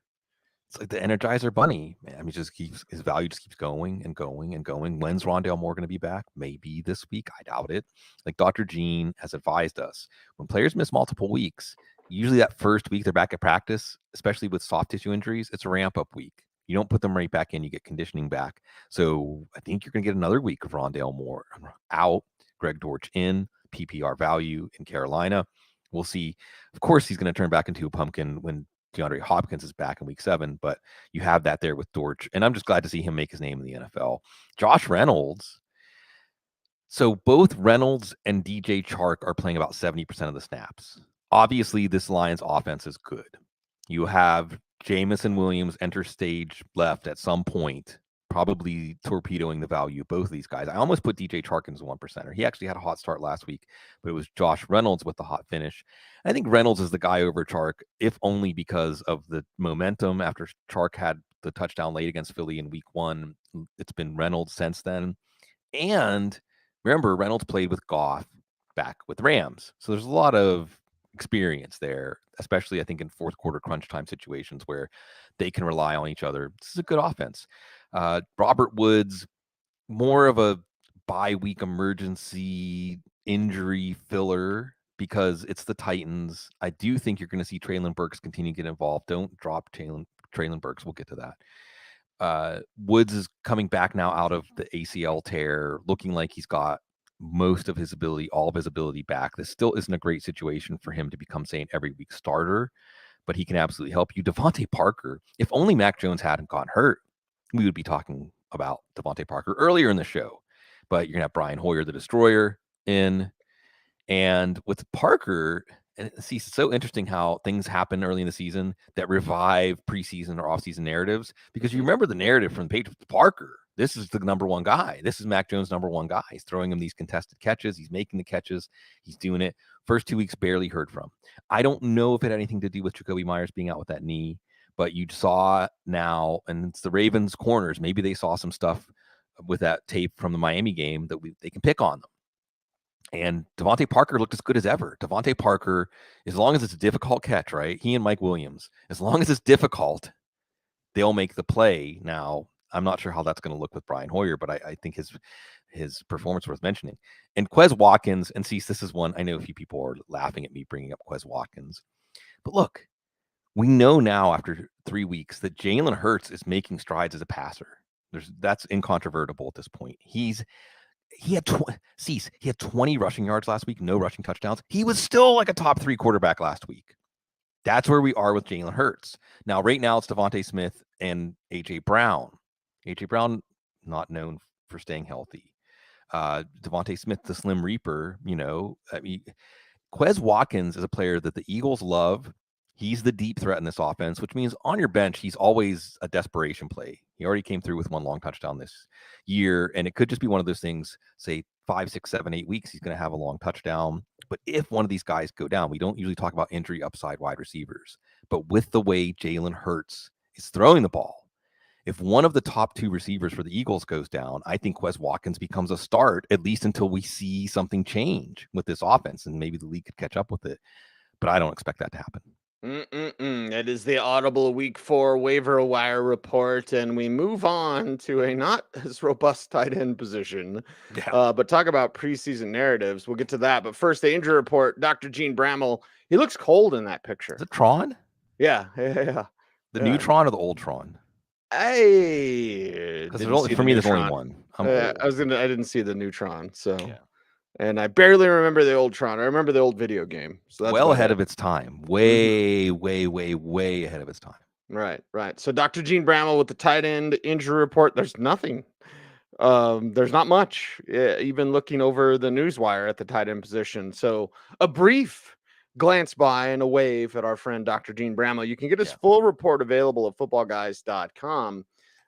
[SPEAKER 2] it's like the Energizer Bunny, man. I mean, his value just keeps going and going and going. When's Rondale Moore going to be back? Maybe this week. I doubt it. Like Dr. Gene has advised us, when players miss multiple weeks, usually that first week they're back at practice, especially with soft tissue injuries, it's a ramp-up week. You don't put them right back in, you get conditioning back. So I think you're going to get another week of Rondale Moore out, Greg Dortch in, PPR value in Carolina. We'll see. Of course, he's going to turn back into a pumpkin when DeAndre Hopkins is back in week 7, but you have that there with Dortch, and I'm just glad to see him make his name in the NFL. Josh Reynolds. So both Reynolds and DJ Chark are playing about 70% of the snaps. Obviously, this Lions offense is good. You have Jamison Williams enter stage left at some point, probably torpedoing the value of both of these guys. I almost put DJ Chark as a 1%er. He actually had a hot start last week, but it was Josh Reynolds with the hot finish. I think Reynolds is the guy over Chark, if only because of the momentum after Chark had the touchdown late against Philly in week 1. It's been Reynolds since then. And remember, Reynolds played with Goff back with Rams. So there's a lot of experience there, especially I think in fourth quarter crunch time situations where they can rely on each other. This is a good offense. Robert Woods, more of a bye-week emergency injury filler because it's the Titans. I do think you're going to see Treylon Burks continue to get involved. Don't drop Treylon Burks. We'll get to that. Woods is coming back now out of the ACL tear, looking like he's got most of his ability, all of his ability back. This still isn't a great situation for him to become, say, an every week starter, but he can absolutely help you. Devontae Parker, if only Mac Jones hadn't gotten hurt, we would be talking about Devontae Parker earlier in the show. But you're going to have Brian Hoyer, the Destroyer, in. And with Parker, and see, it's so interesting how things happen early in the season that revive preseason or offseason narratives. Because you remember the narrative from the Patriots, Parker, this is the number one guy. This is Mac Jones' number one guy. He's throwing him these contested catches. He's making the catches. He's doing it. First 2 weeks, barely heard from. I don't know if it had anything to do with Jacoby Myers being out with that knee, but you saw now, and it's the Ravens corners. Maybe they saw some stuff with that tape from the Miami game that they can pick on them. And Devontae Parker looked as good as ever. Devontae Parker, as long as it's a difficult catch, right? He and Mike Williams, as long as it's difficult, they'll make the play. Now, I'm not sure how that's going to look with Brian Hoyer, but I think his performance worth mentioning. And Quez Watkins, and see, this is one, I know a few people are laughing at me bringing up Quez Watkins. But look, we know now after 3 weeks that Jalen Hurts is making strides as a passer. That's incontrovertible at this point. He had 20 rushing yards last week, no rushing touchdowns. He was still like a top 3 quarterback last week. That's where we are with Jalen Hurts. Now, right now, it's Devontae Smith and A.J. Brown. A.J. Brown, not known for staying healthy. Devontae Smith, the Slim Reaper, Quez Watkins is a player that the Eagles love. He's the deep threat in this offense, which means on your bench, he's always a desperation play. He already came through with one long touchdown this year, and it could just be one of those things, say 5, 6, 7, 8 weeks, he's going to have a long touchdown. But if one of these guys go down, we don't usually talk about injury upside wide receivers. But with the way Jalen Hurts is throwing the ball, if one of the top 2 receivers for the Eagles goes down, I think Quez Watkins becomes a start, at least until we see something change with this offense, and maybe the league could catch up with it. But I don't expect that to happen.
[SPEAKER 1] It is the Audible Week 4 waiver wire report, and we move on to a not as robust tight end position.
[SPEAKER 2] Yeah.
[SPEAKER 1] But talk about preseason narratives. We'll get to that. But first, the injury report. Dr. Gene Bramall. He looks cold in that picture.
[SPEAKER 2] Is it Tron?
[SPEAKER 1] Yeah.
[SPEAKER 2] The new Tron or the old Tron?
[SPEAKER 1] Because
[SPEAKER 2] for me, there's only one.
[SPEAKER 1] I didn't see the neutron. So. Yeah. And I barely remember the old Tron. I remember the old video game. So that's
[SPEAKER 2] well ahead of its time. Way ahead of its time.
[SPEAKER 1] Right. So Dr. Gene Bramall with the tight end injury report. There's nothing. There's not much. Even looking over the newswire at the tight end position. So a brief glance by and a wave at our friend Dr. Gene Bramall. You can get his full report available at footballguys.com.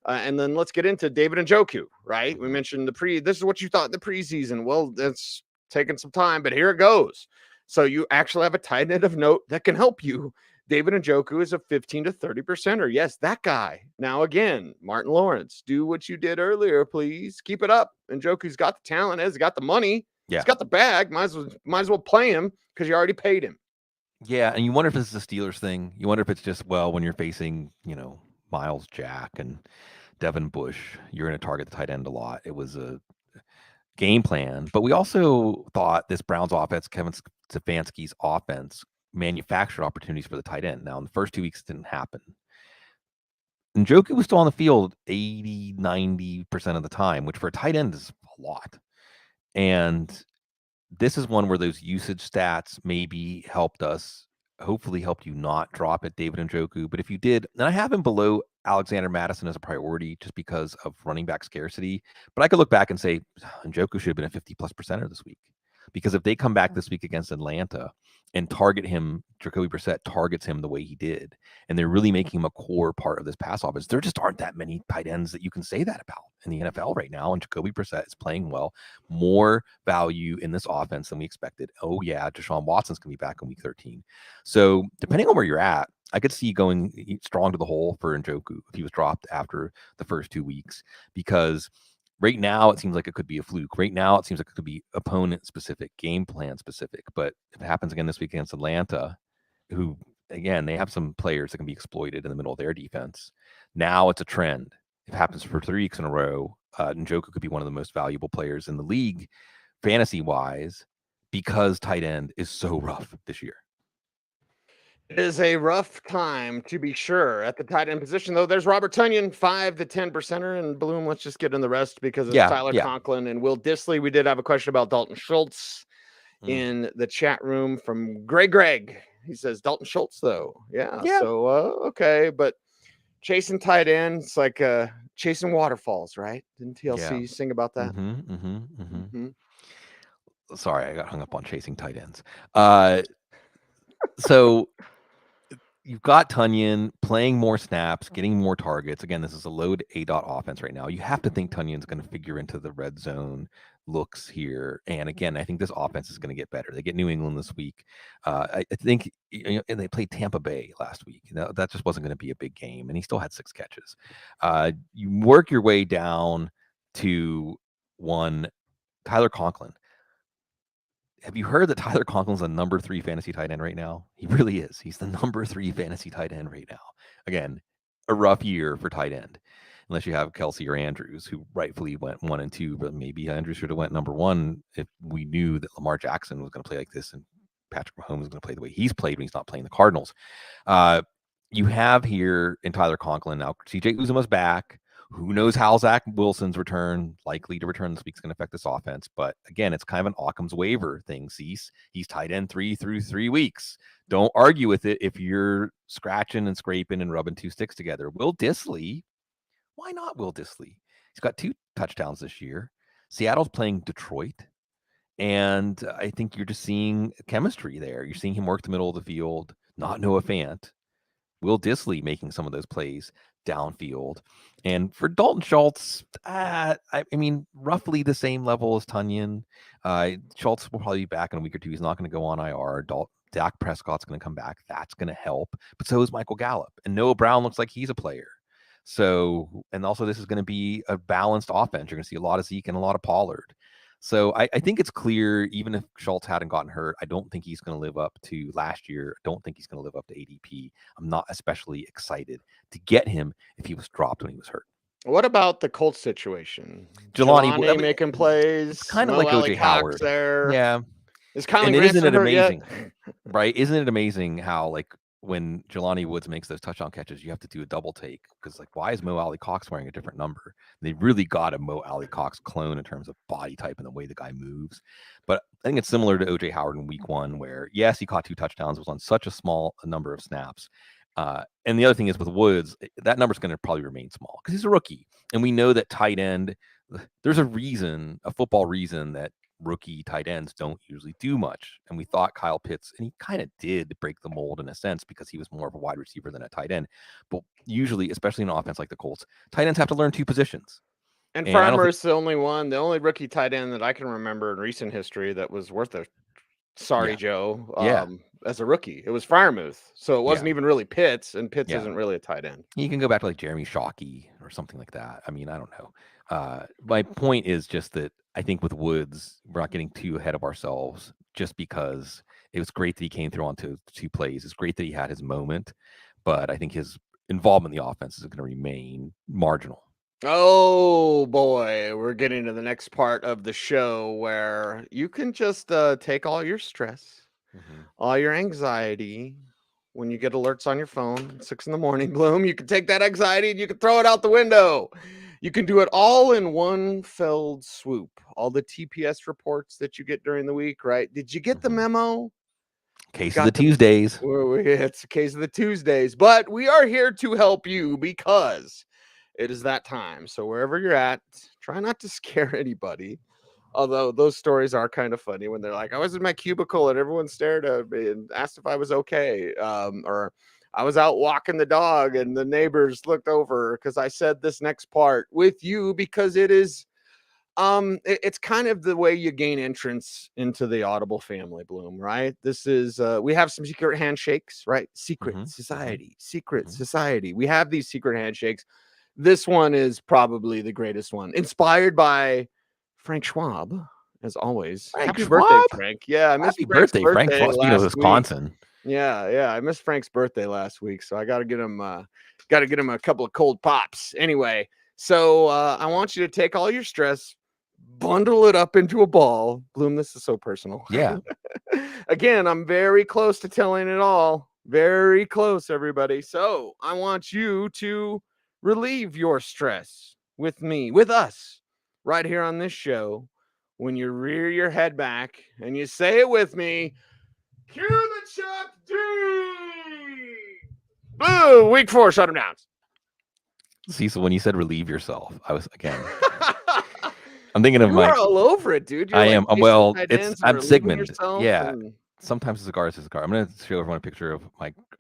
[SPEAKER 1] And then let's get into David Njoku, right? We mentioned this is what you thought in the preseason. Well, that's taking some time, but here it goes. So you actually have a tight end of note that can help you. David Njoku is a 15 to 30%. Yes, that guy. Now, again, Martin Lawrence, do what you did earlier, please. Keep it up. Njoku's got the talent, he's got the money. Yeah. He's got the bag. Might as well play him because you already paid him.
[SPEAKER 2] Yeah, and you wonder if this is a Steelers thing. You wonder if it's just, when you're facing, Miles Jack and Devin Bush, you're going to target the tight end a lot. It was a game plan, but we also thought this Browns offense, Kevin Stefanski's offense, manufactured opportunities for the tight end. Now, in the first 2 weeks, it didn't happen. Njoku was still on the field 80, 90% of the time, which for a tight end is a lot. And this is one where those usage stats maybe hopefully helped you not drop at David Njoku. But if you did, then I have him below Alexander Mattison as a priority just because of running back scarcity. But I could look back and say Njoku should have been a 50+% this week. Because if they come back this week against Atlanta and target him, Jacoby Brissett targets him the way he did, and they're really making him a core part of this pass offense, there just aren't that many tight ends that you can say that about in the NFL right now. And Jacoby Brissett is playing well, more value in this offense than we expected. Oh yeah, Deshaun Watson's going to be back in week 13. So depending on where you're at, I could see going strong to the hole for Njoku if he was dropped after the first 2 weeks, because right now, it seems like it could be a fluke. Right now, it seems like it could be opponent-specific, game plan-specific. But if it happens again this week against Atlanta, who, again, they have some players that can be exploited in the middle of their defense, now it's a trend. If it happens for 3 weeks in a row, Njoku could be one of the most valuable players in the league, fantasy-wise, because tight end is so rough this year.
[SPEAKER 1] It is a rough time, to be sure, at the tight end position, though. There's Robert Tonyan, 5 to 10%er, and Bloom, let's just get in the rest because it's Tyler Conklin and Will Dissly. We did have a question about Dalton Schultz in the chat room from Greg. He says Dalton Schultz, though. Yeah.
[SPEAKER 2] Yeah.
[SPEAKER 1] So, okay. But chasing tight ends, like chasing waterfalls, right? Didn't
[SPEAKER 2] Yeah.
[SPEAKER 1] TLC sing about that?
[SPEAKER 2] Mm-hmm.
[SPEAKER 1] Hmm.
[SPEAKER 2] Sorry, I got hung up on chasing tight ends. So you've got Tunyon playing more snaps, getting more targets. Again, this is a load A-dot offense right now. You have to think Tunyon's going to figure into the red zone looks here. And again, I think this offense is going to get better. They get New England this week. I think, and they played Tampa Bay last week. That just wasn't going to be a big game. And he still had 6 catches. You work your way down to one Tyler Conklin. Have you heard that Tyler Conklin's the number 3 fantasy tight end right now? He really is. He's the number 3 fantasy tight end right now. Again, a rough year for tight end, unless you have Kelsey or Andrews, who rightfully went 1 and 2. But maybe Andrews should have went number 1 if we knew that Lamar Jackson was going to play like this and Patrick Mahomes was going to play the way he's played when he's not playing the Cardinals. You have here in Tyler Conklin now. CJ Uzomah's back. Who knows how Zach Wilson's return, likely to return this week, is going to affect this offense. But again, it's kind of an Occam's waiver thing, Cease. He's tight end 3 through 3 weeks. Don't argue with it if you're scratching and scraping and rubbing 2 sticks together. Will Dissly, why not Will Dissly? He's got 2 touchdowns this year. Seattle's playing Detroit. And I think you're just seeing chemistry there. You're seeing him work the middle of the field, not Noah Fant. Will Dissly making some of those plays downfield. And for Dalton Schultz, I mean, roughly the same level as Tunyon. Schultz will probably be back in a week or 2. He's not going to go on IR. Dak Prescott's going to come back. That's going to help. But so is Michael Gallup. And Noah Brown looks like he's a player. So, and also this is going to be a balanced offense. You're going to see a lot of Zeke and a lot of Pollard. So I think it's clear, even if Schultz hadn't gotten hurt, I don't think he's going to live up to last year. I don't think he's going to live up to ADP. I'm not especially excited to get him if he was dropped when he was hurt.
[SPEAKER 1] What about the Colts situation?
[SPEAKER 2] Jelani
[SPEAKER 1] making plays.
[SPEAKER 2] Kind of like OJ Howard
[SPEAKER 1] there.
[SPEAKER 2] Yeah.
[SPEAKER 1] Is Kylan
[SPEAKER 2] And isn't it amazing?
[SPEAKER 1] Yet?
[SPEAKER 2] Right? Isn't it amazing how, like, when Jelani Woods makes those touchdown catches, you have to do a double take because, like, why is Mo Alley Cox wearing a different number? They really got a Mo Alley Cox clone in terms of body type and the way the guy moves. But I think it's similar to OJ Howard in week 1, where, yes, he caught 2 touchdowns, was on such a small number of snaps. And the other thing is with Woods, that number's going to probably remain small because he's a rookie. And we know that tight end, there's a football reason that rookie tight ends don't usually do much. And we thought Kyle Pitts, and he kind of did break the mold in a sense because he was more of a wide receiver than a tight end. But usually, especially in an offense like the Colts, tight ends have to learn 2 positions.
[SPEAKER 1] And Farmer's the only rookie tight end that I can remember in recent history that was worth a Joe. As a rookie, it was Freiermuth. So it wasn't even really Pitts, and Pitts isn't really a tight end.
[SPEAKER 2] You can go back to like Jeremy Shockey or something like that. I mean, I don't know. My point is just that I think with Woods, we're not getting too ahead of ourselves just because it was great that he came through on 2 plays. It's great that he had his moment, but I think his involvement in the offense is going to remain marginal.
[SPEAKER 1] Oh boy, we're getting to the next part of the show where you can just take all your stress, all your anxiety. When you get alerts on your phone, 6 a.m, Bloom, you can take that anxiety and you can throw it out the window. You can do it all in one felled swoop. All the TPS reports that you get during the week, right? Did you get the memo?
[SPEAKER 2] Case of the Tuesdays.
[SPEAKER 1] It's a case of the Tuesdays, but we are here to help you because it is that time. So wherever you're at, try not to scare anybody. Although those stories are kind of funny when they're like, I was in my cubicle and everyone stared at me and asked if I was okay. Or I was out walking the dog and the neighbors looked over because I said this next part with you because it is, it's kind of the way you gain entrance into the Audible family, Bloom, right? This is, we have some secret handshakes, right? Secret society. We have these secret handshakes. This one is probably the greatest one. Inspired by Frank Schwab, as always. Happy birthday, Frank. Yeah, I missed Frank's birthday,
[SPEAKER 2] Frank Schwab, speaking of Wisconsin.
[SPEAKER 1] Week. Yeah, I missed Frank's birthday last week, so I got to get him a couple of cold pops. Anyway, so I want you to take all your stress, bundle it up into a ball. Bloom, this is so personal.
[SPEAKER 2] Yeah.
[SPEAKER 1] Again, I'm very close to telling it all. Very close, everybody. So I want you to relieve your stress with me, with us, right here on this show. When you rear your head back and you say it with me, Cue the chat D. Boo! Week 4 shut him down.
[SPEAKER 2] Cecil, when you said relieve yourself, I was again. I'm thinking of
[SPEAKER 1] you are all over it, dude. You're
[SPEAKER 2] I
[SPEAKER 1] like
[SPEAKER 2] am.
[SPEAKER 1] well,
[SPEAKER 2] I'm Sigmund. Yeah.
[SPEAKER 1] And...
[SPEAKER 2] Sometimes it's a cigar. I'm gonna show everyone a picture of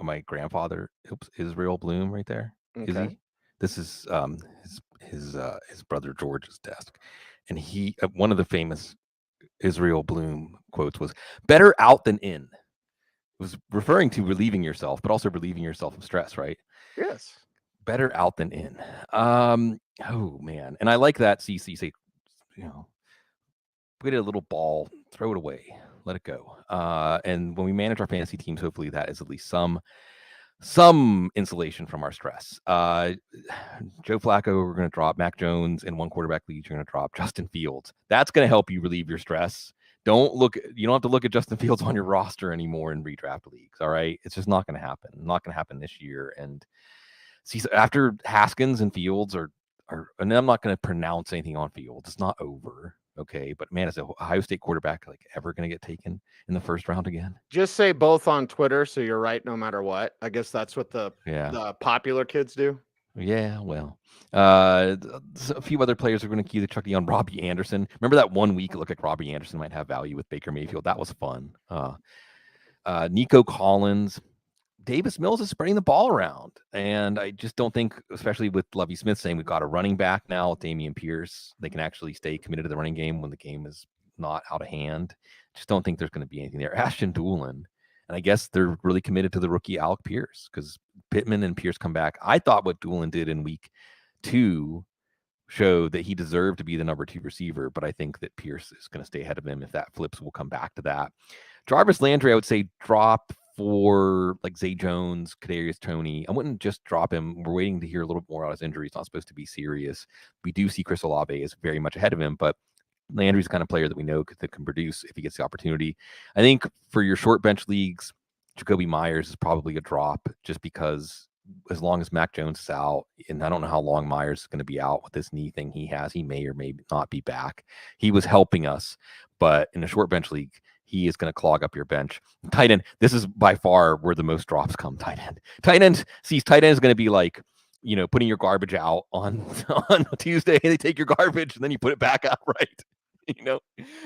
[SPEAKER 2] my grandfather. Oops, Israel Bloom right there.
[SPEAKER 1] Okay.
[SPEAKER 2] Is he? This is his brother George's desk, and he one of the famous Israel Bloom quotes was "better out than in." It was referring to relieving yourself, but also relieving yourself of stress, right?
[SPEAKER 1] Yes.
[SPEAKER 2] Better out than in. Oh man, and I like that. CC say, get a little ball, throw it away, let it go. And when we manage our fantasy teams, hopefully that is at least some insulation from our stress. Joe Flacco, we're going to drop. Mac Jones in one quarterback league, you're going to drop. Justin Fields. That's going to help you relieve your stress. You don't have to look at Justin Fields on your roster anymore in redraft leagues. All right. It's just not going to happen. Not going to happen this year. And see, after Haskins and Fields and I'm not going to pronounce anything on Fields. It's not over. Okay. But man, is the Ohio State quarterback ever going to get taken in the first round again?
[SPEAKER 1] Just say both on Twitter. So you're right no matter what. I guess that's what the popular kids do.
[SPEAKER 2] Yeah, well, a few other players are going to key the Chucky on Robbie Anderson. Remember that 1 week it looked like Robbie Anderson might have value with Baker Mayfield? That was fun. Nico Collins. Davis Mills is spreading the ball around. And I just don't think, especially with Lovie Smith saying we've got a running back now, Dameon Pierce, they can actually stay committed to the running game when the game is not out of hand. Just don't think there's going to be anything there. Ashton Doolin. And I guess they're really committed to the rookie Alec Pierce because Pittman and Pierce come back. I thought what Doolin did in week 2 showed that he deserved to be the number 2 receiver, but I think that Pierce is going to stay ahead of him. If that flips, we'll come back to that. Jarvis Landry, I would say drop for Zay Jones, Kadarius Toney. I wouldn't just drop him. We're waiting to hear a little bit more about his injury. It's not supposed to be serious. We do see Chris Olave is very much ahead of him, but Landry's the kind of player that we know that can produce if he gets the opportunity. I think for your short bench leagues, Jacoby Myers is probably a drop just because as long as Mac Jones is out, and I don't know how long Myers is going to be out with this knee thing he has, he may or may not be back. He was helping us, but in a short bench league, he is going to clog up your bench. Tight end, this is by far where the most drops come. Tight end is going to be putting your garbage out on Tuesday. They take your garbage and then you put it back out, right?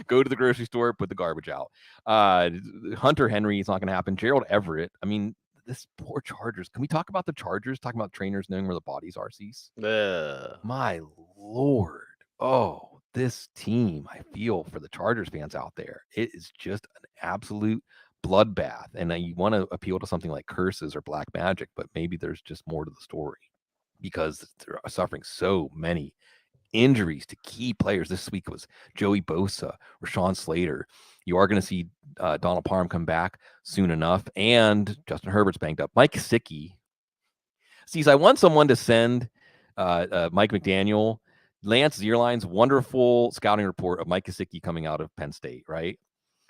[SPEAKER 2] Go to the grocery store, put the garbage out. Hunter Henry is not going to happen. Gerald Everett. I mean, this poor Chargers. Can we talk about the Chargers? Talking about trainers knowing where the bodies are, Cease? My Lord. Oh, this team, I feel for the Chargers fans out there. It is just an absolute bloodbath. And you want to appeal to something like curses or black magic, but maybe there's just more to the story because they're suffering so many injuries to key players. This week was Joey Bosa, Rashawn Slater. You are going to see Donald Parham come back soon enough, and Justin Herbert's banged up. Mike Gesicki. Sees, I want someone to send Mike McDaniel Lance Zierlein's wonderful scouting report of Mike Gesicki coming out of Penn State, right?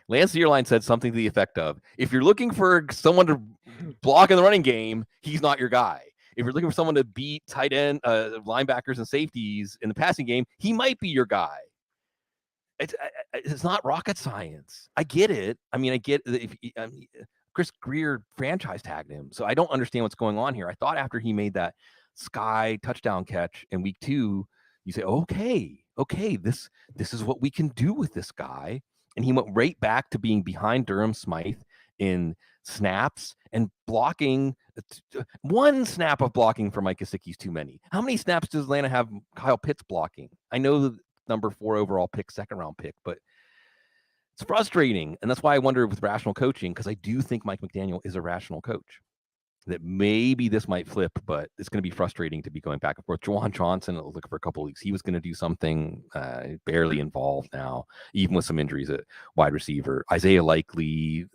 [SPEAKER 2] Lance Zierlein said something to the effect of, if you're looking for someone to block in the running game, he's not your guy. If you're looking for someone to beat tight end, linebackers and safeties in the passing game, he might be your guy. It's not rocket science. I get it. I mean, I get Chris Greer franchise tagged him, so I don't understand what's going on here. I thought after he made that sky touchdown catch in week 2, you say, okay, this is what we can do with this guy. And he went right back to being behind Durham Smythe in snaps and blocking. 1 snap of blocking for Mike Gesicki is too many. How many snaps does Atlanta have Kyle Pitts blocking? I know the number 4 overall pick, 2nd round pick, but it's frustrating. And that's why I wonder with rational coaching, because I do think Mike McDaniel is a rational coach, that maybe this might flip, but it's going to be frustrating to be going back and forth. Juwan Johnson, it'll look for a couple of weeks. He was going to do something, barely involved now, even with some injuries at wide receiver. Isaiah Likely,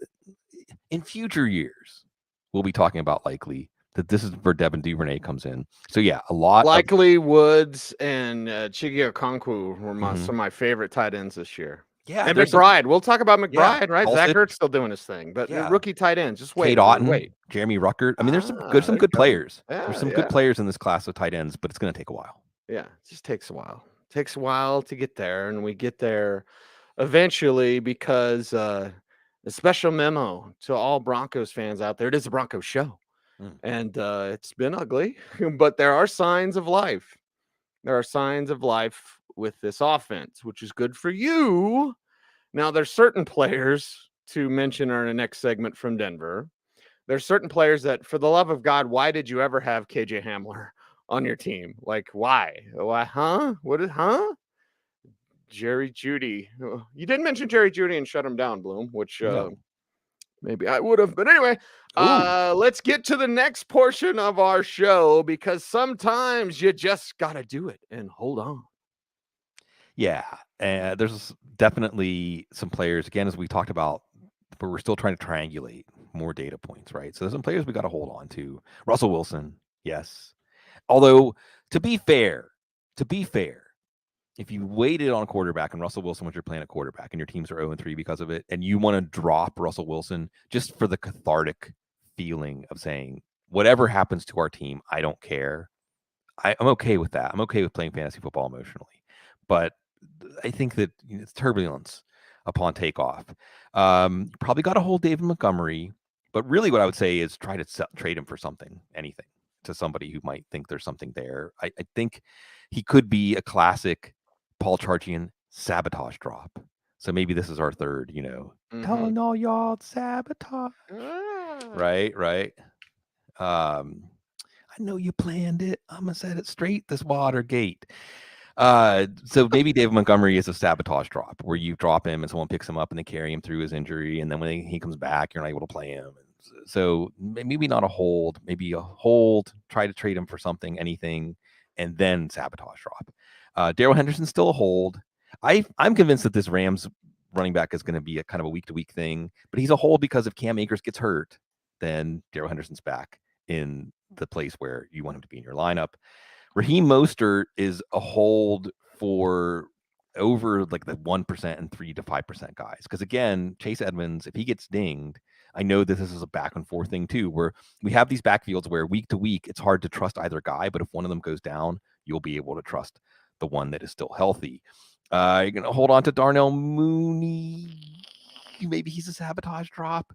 [SPEAKER 2] in future years, we'll be talking about Likely, that this is where Devin Duvernay comes in. So yeah, a lot.
[SPEAKER 1] Likely, Woods, and Chigi Okonkwo were some of my favorite tight ends this year.
[SPEAKER 2] Yeah,
[SPEAKER 1] and McBride. We'll talk about McBride, right? Zach Ertz still doing his thing, but rookie tight ends. Just wait.
[SPEAKER 2] Kate Otten, Jeremy Ruckert. I mean, there's some good players. There's some good players in this class of tight ends, but it's going to take a while.
[SPEAKER 1] Yeah, it just takes a while. It takes a while to get there, and we get there eventually because a special memo to all Broncos fans out there. It is a Broncos show, and it's been ugly, but there are signs of life. There are signs of life with this offense, which is good for you. Now, there's certain players to mention in our next segment from Denver. There's certain players that, for the love of God, why did you ever have KJ Hamler on your team? Like, why? Why? Huh? What is, huh? Jerry Jeudy. You didn't mention Jerry Jeudy and shut him down, Bloom, which
[SPEAKER 2] No.
[SPEAKER 1] maybe I would have. But anyway,
[SPEAKER 2] Ooh.
[SPEAKER 1] let's get to the next portion of our show because sometimes you just got to do it and hold on.
[SPEAKER 2] Yeah, there's definitely some players, again, as we talked about, where we're still trying to triangulate more data points, right? So there's some players we got to hold on to. Russell Wilson, yes. Although, to be fair, if you waited on quarterback and Russell Wilson was your plan at quarterback and your teams are 0-3 because of it, and you want to drop Russell Wilson just for the cathartic feeling of saying, whatever happens to our team, I don't care. I'm okay with that. I'm okay with playing fantasy football emotionally. But I think that it's turbulence upon takeoff. Probably got to hold David Montgomery, but really what I would say is try to trade him for something, anything, to somebody who might think there's something there. I think he could be a classic Paul Charchian sabotage drop. So maybe this is our third, telling all y'all sabotage. Right. I know you planned it. I'm gonna set it straight this Watergate. So maybe David Montgomery is a sabotage drop where you drop him and someone picks him up and they carry him through his injury, and then when he comes back, you're not able to play him. So maybe not a hold, maybe a hold. Try to trade him for something, anything, and then sabotage drop. Darrell Henderson's still a hold. I'm convinced that this Rams running back is going to be a kind of a week-to-week thing, but he's a hold because if Cam Akers gets hurt, then Darrell Henderson's back in the place where you want him to be in your lineup. Raheem Mostert is a hold for over like the 1% and 3 to 5% guys. Because again, Chase Edmonds, if he gets dinged, I know that this is a back and forth thing too, where we have these backfields where week to week, it's hard to trust either guy, but if one of them goes down, you'll be able to trust the one that is still healthy. You're going to hold on to Darnell Mooney. Maybe he's a sabotage drop.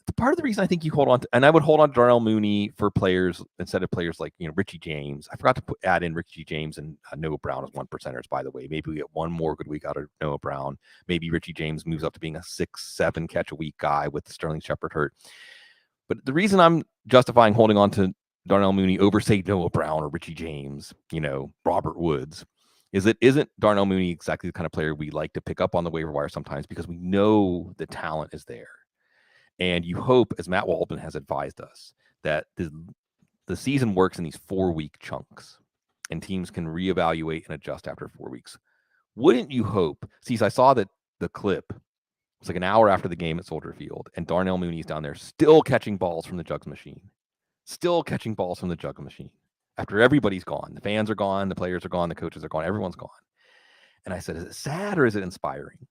[SPEAKER 2] The part of the reason I think you hold on to, and I would hold on to Darnell Mooney for players instead of players like, Richie James. I forgot to add in Richie James and Noah Brown as 1%ers, by the way. Maybe we get one more good week out of Noah Brown. Maybe Richie James moves up to being a 6-7 catch a week guy with Sterling Shepard hurt. But the reason I'm justifying holding on to Darnell Mooney over, say, Noah Brown or Richie James, Robert Woods, is it isn't Darnell Mooney exactly the kind of player we like to pick up on the waiver wire sometimes because we know the talent is there. And you hope, as Matt Waldman has advised us, that the season works in these 4-week chunks and teams can reevaluate and adjust after 4 weeks. Wouldn't you hope? See, I saw that the clip was like an hour after the game at Soldier Field, and Darnell Mooney's down there still catching balls from the jugs machine. After everybody's gone. The fans are gone, the players are gone, the coaches are gone, everyone's gone. And I said, is it sad or is it inspiring?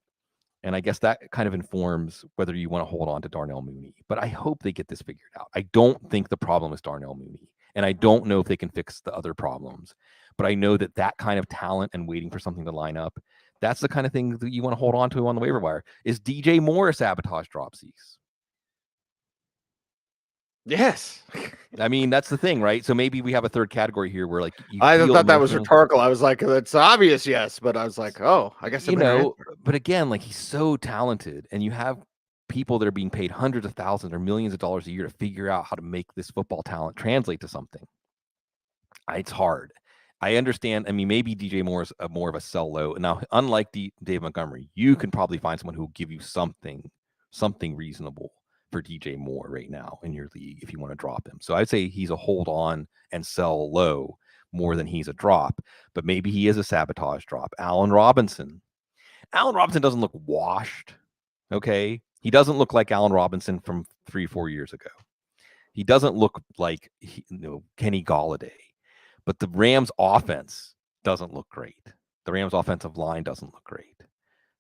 [SPEAKER 2] And I guess that kind of informs whether you want to hold on to Darnell Mooney. But I hope they get this figured out. I don't think the problem is Darnell Mooney. And I don't know if they can fix the other problems. But I know that kind of talent and waiting for something to line up, that's the kind of thing that you want to hold on to on the waiver wire. Is DJ Moore a sabotage drop, Cease?
[SPEAKER 1] Yes.
[SPEAKER 2] I mean, that's the thing, right? So maybe we have a third category here where, like,
[SPEAKER 1] I thought that was rhetorical. I was like, it's obvious, yes, but I was like, oh, I guess
[SPEAKER 2] but again, like, he's so talented, and you have people that are being paid hundreds of thousands or millions of dollars a year to figure out how to make this football talent translate to something. It's hard. I understand. I mean, maybe DJ Moore is more of a sell low. Now, unlike Dave Montgomery, you can probably find someone who will give you something reasonable for DJ Moore right now in your league if you want to drop him. So I'd say he's a hold on and sell low more than he's a drop, but maybe he is a sabotage drop. Allen Robinson doesn't look washed. Okay. He doesn't look like Allen Robinson from 3-4 years ago. He doesn't look like Kenny Golladay, but the Rams offense doesn't look great. The Rams offensive line doesn't look great.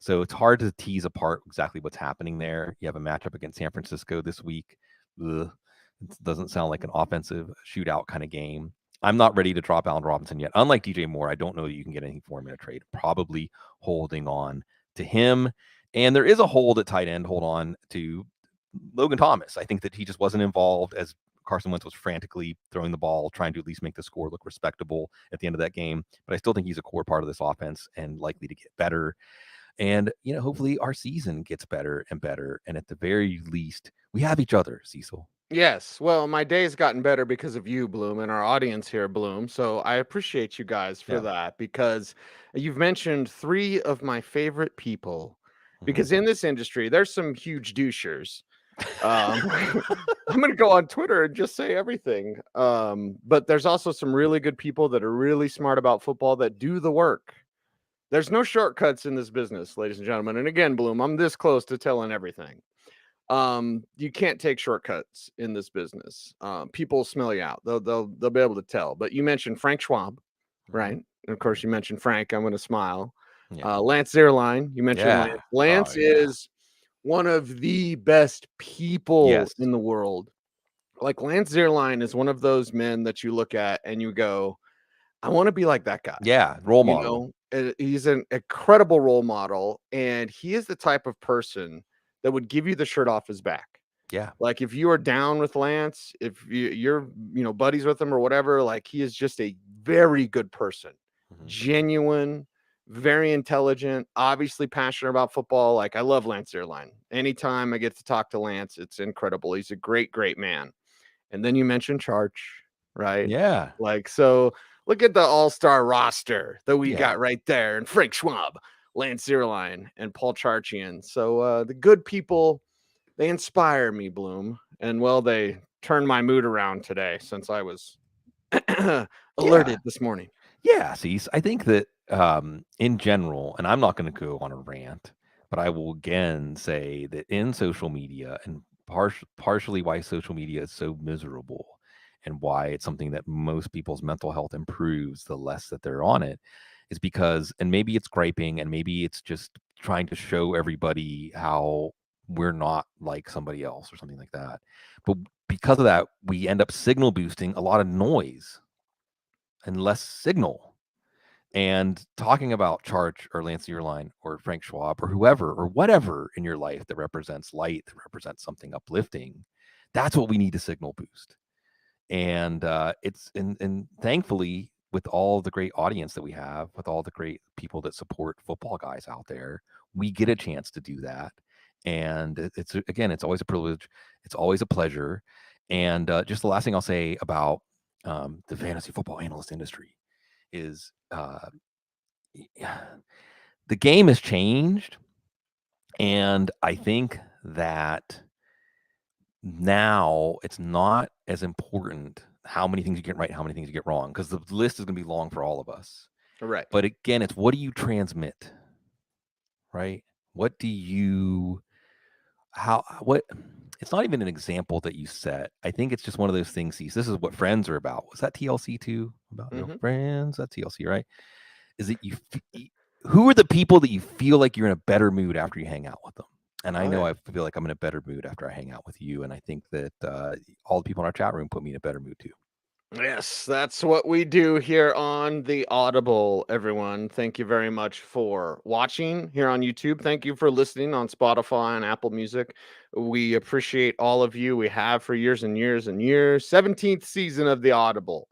[SPEAKER 2] So it's hard to tease apart exactly what's happening there. You have a matchup against San Francisco this week. It doesn't sound like an offensive shootout kind of game. I'm not ready to drop Allen Robinson yet. Unlike DJ Moore, I don't know that you can get anything for him in a trade. Probably holding on to him. And there is a hold at tight end, hold on, to Logan Thomas. I think that he just wasn't involved as Carson Wentz was frantically throwing the ball, trying to at least make the score look respectable at the end of that game. But I still think he's a core part of this offense and likely to get better. And, hopefully our season gets better and better. And at the very least, we have each other, Cecil.
[SPEAKER 1] Yes. Well, my day's gotten better because of you, Bloom, and our audience here, Bloom. So I appreciate you guys for
[SPEAKER 2] Yeah.
[SPEAKER 1] that, because you've mentioned three of my favorite people.
[SPEAKER 2] Mhm.
[SPEAKER 1] Because in this industry, there's some huge douchers. I'm going to go on Twitter and just say everything. But there's also some really good people that are really smart about football that do the work. There's no shortcuts in this business, ladies and gentlemen. And again, Bloom, I'm this close to telling everything. You can't take shortcuts in this business. People smell you out. They'll be able to tell. But you mentioned Frank Schwab, right? And of course, you mentioned Frank. I'm going to smile.
[SPEAKER 2] Yeah.
[SPEAKER 1] Lance Zierlein. You mentioned
[SPEAKER 2] Yeah.
[SPEAKER 1] Lance. Lance
[SPEAKER 2] Oh, yeah.
[SPEAKER 1] is one of the best people
[SPEAKER 2] Yes.
[SPEAKER 1] in the world. Like, Lance Zierlein is one of those men that you look at and you go, I want to be like that guy.
[SPEAKER 2] Yeah. Role model.
[SPEAKER 1] He's an incredible role model, and he is the type of person that would give you the shirt off his back.
[SPEAKER 2] Yeah.
[SPEAKER 1] Like, if you are down with Lance, if you're buddies with him or whatever, like, he is just a very good person. Genuine, very intelligent, obviously passionate about football. Like, I love Lance Zierlein. Anytime I get to talk to Lance, it's incredible. He's a great, great man. And then you mentioned Charch, right?
[SPEAKER 2] Yeah.
[SPEAKER 1] Like, so look at the all-star roster that we
[SPEAKER 2] Yeah.
[SPEAKER 1] got right there. And Frank Schwab, Lance Zierlein, and Paul Charchian. So the good people, they inspire me, Bloom. And, well, they turned my mood around today since I was alerted this morning.
[SPEAKER 2] Yeah, see, I think that in general, and I'm not going to go on a rant, but I will again say that in social media, and partially why social media is so miserable and why it's something that most people's mental health improves the less that they're on it, is because, and maybe it's griping and maybe it's just trying to show everybody how we're not like somebody else or something like that. But because of that, we end up signal boosting a lot of noise and less signal. And talking about Charch or Lance Zierlein or Frank Schwab or whoever or whatever in your life that represents light, that represents something uplifting, that's what we need to signal boost. And it's and thankfully, with all the great audience that we have, with all the great people that support Football Guys out there, we get a chance to do that. And it's again, it's always a privilege. It's always a pleasure. And just the last thing I'll say about the fantasy football analyst industry is the game has changed, and I think that now it's not as important how many things you get right, how many things you get wrong, because the list is going to be long for all of us.
[SPEAKER 1] Right.
[SPEAKER 2] But again, it's what do you transmit, right? What do you what it's not even an example that you set. I think it's just one of those things. This is what friends are about. Was that TLC too? About friends? That's TLC, right? Is that who are the people that you feel like you're in a better mood after you hang out with them? And I know I feel like I'm in a better mood after I hang out with you. And I think that all the people in our chat room put me in a better mood too.
[SPEAKER 1] Yes, that's what we do here on the Audible, everyone. Thank you very much for watching here on YouTube. Thank you for listening on Spotify and Apple Music. We appreciate all of you. We have for years and years and years. 17th season of the Audible.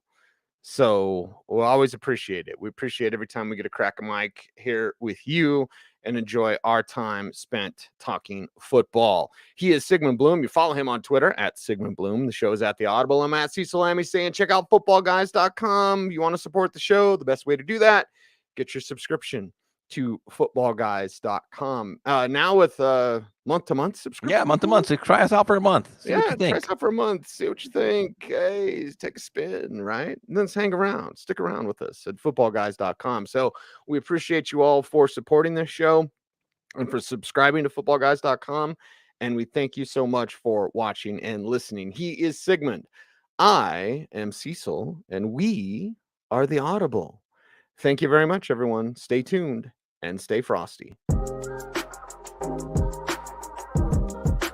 [SPEAKER 1] So we'll always appreciate it. We appreciate every time we get to crack a mic here with you and enjoy our time spent talking football. He is Sigmund Bloom. You follow him on Twitter at Sigmund Bloom. The show is at the Audible. I'm at Cecil Lammey saying check out footballguys.com. You want to support the show? The best way to do that, get your subscription to footballguys.com. Now with month-to-month subscription.
[SPEAKER 2] Yeah, month-to-month. So try us out for a month. See what you think.
[SPEAKER 1] Try us out for a month. See what you think. Hey, take a spin, right? And then hang around. Stick around with us at footballguys.com. So we appreciate you all for supporting this show and for subscribing to footballguys.com. And we thank you so much for watching and listening. He is Sigmund. I am Cecil, and we are the Audible. Thank you very much, everyone. Stay tuned and stay frosty.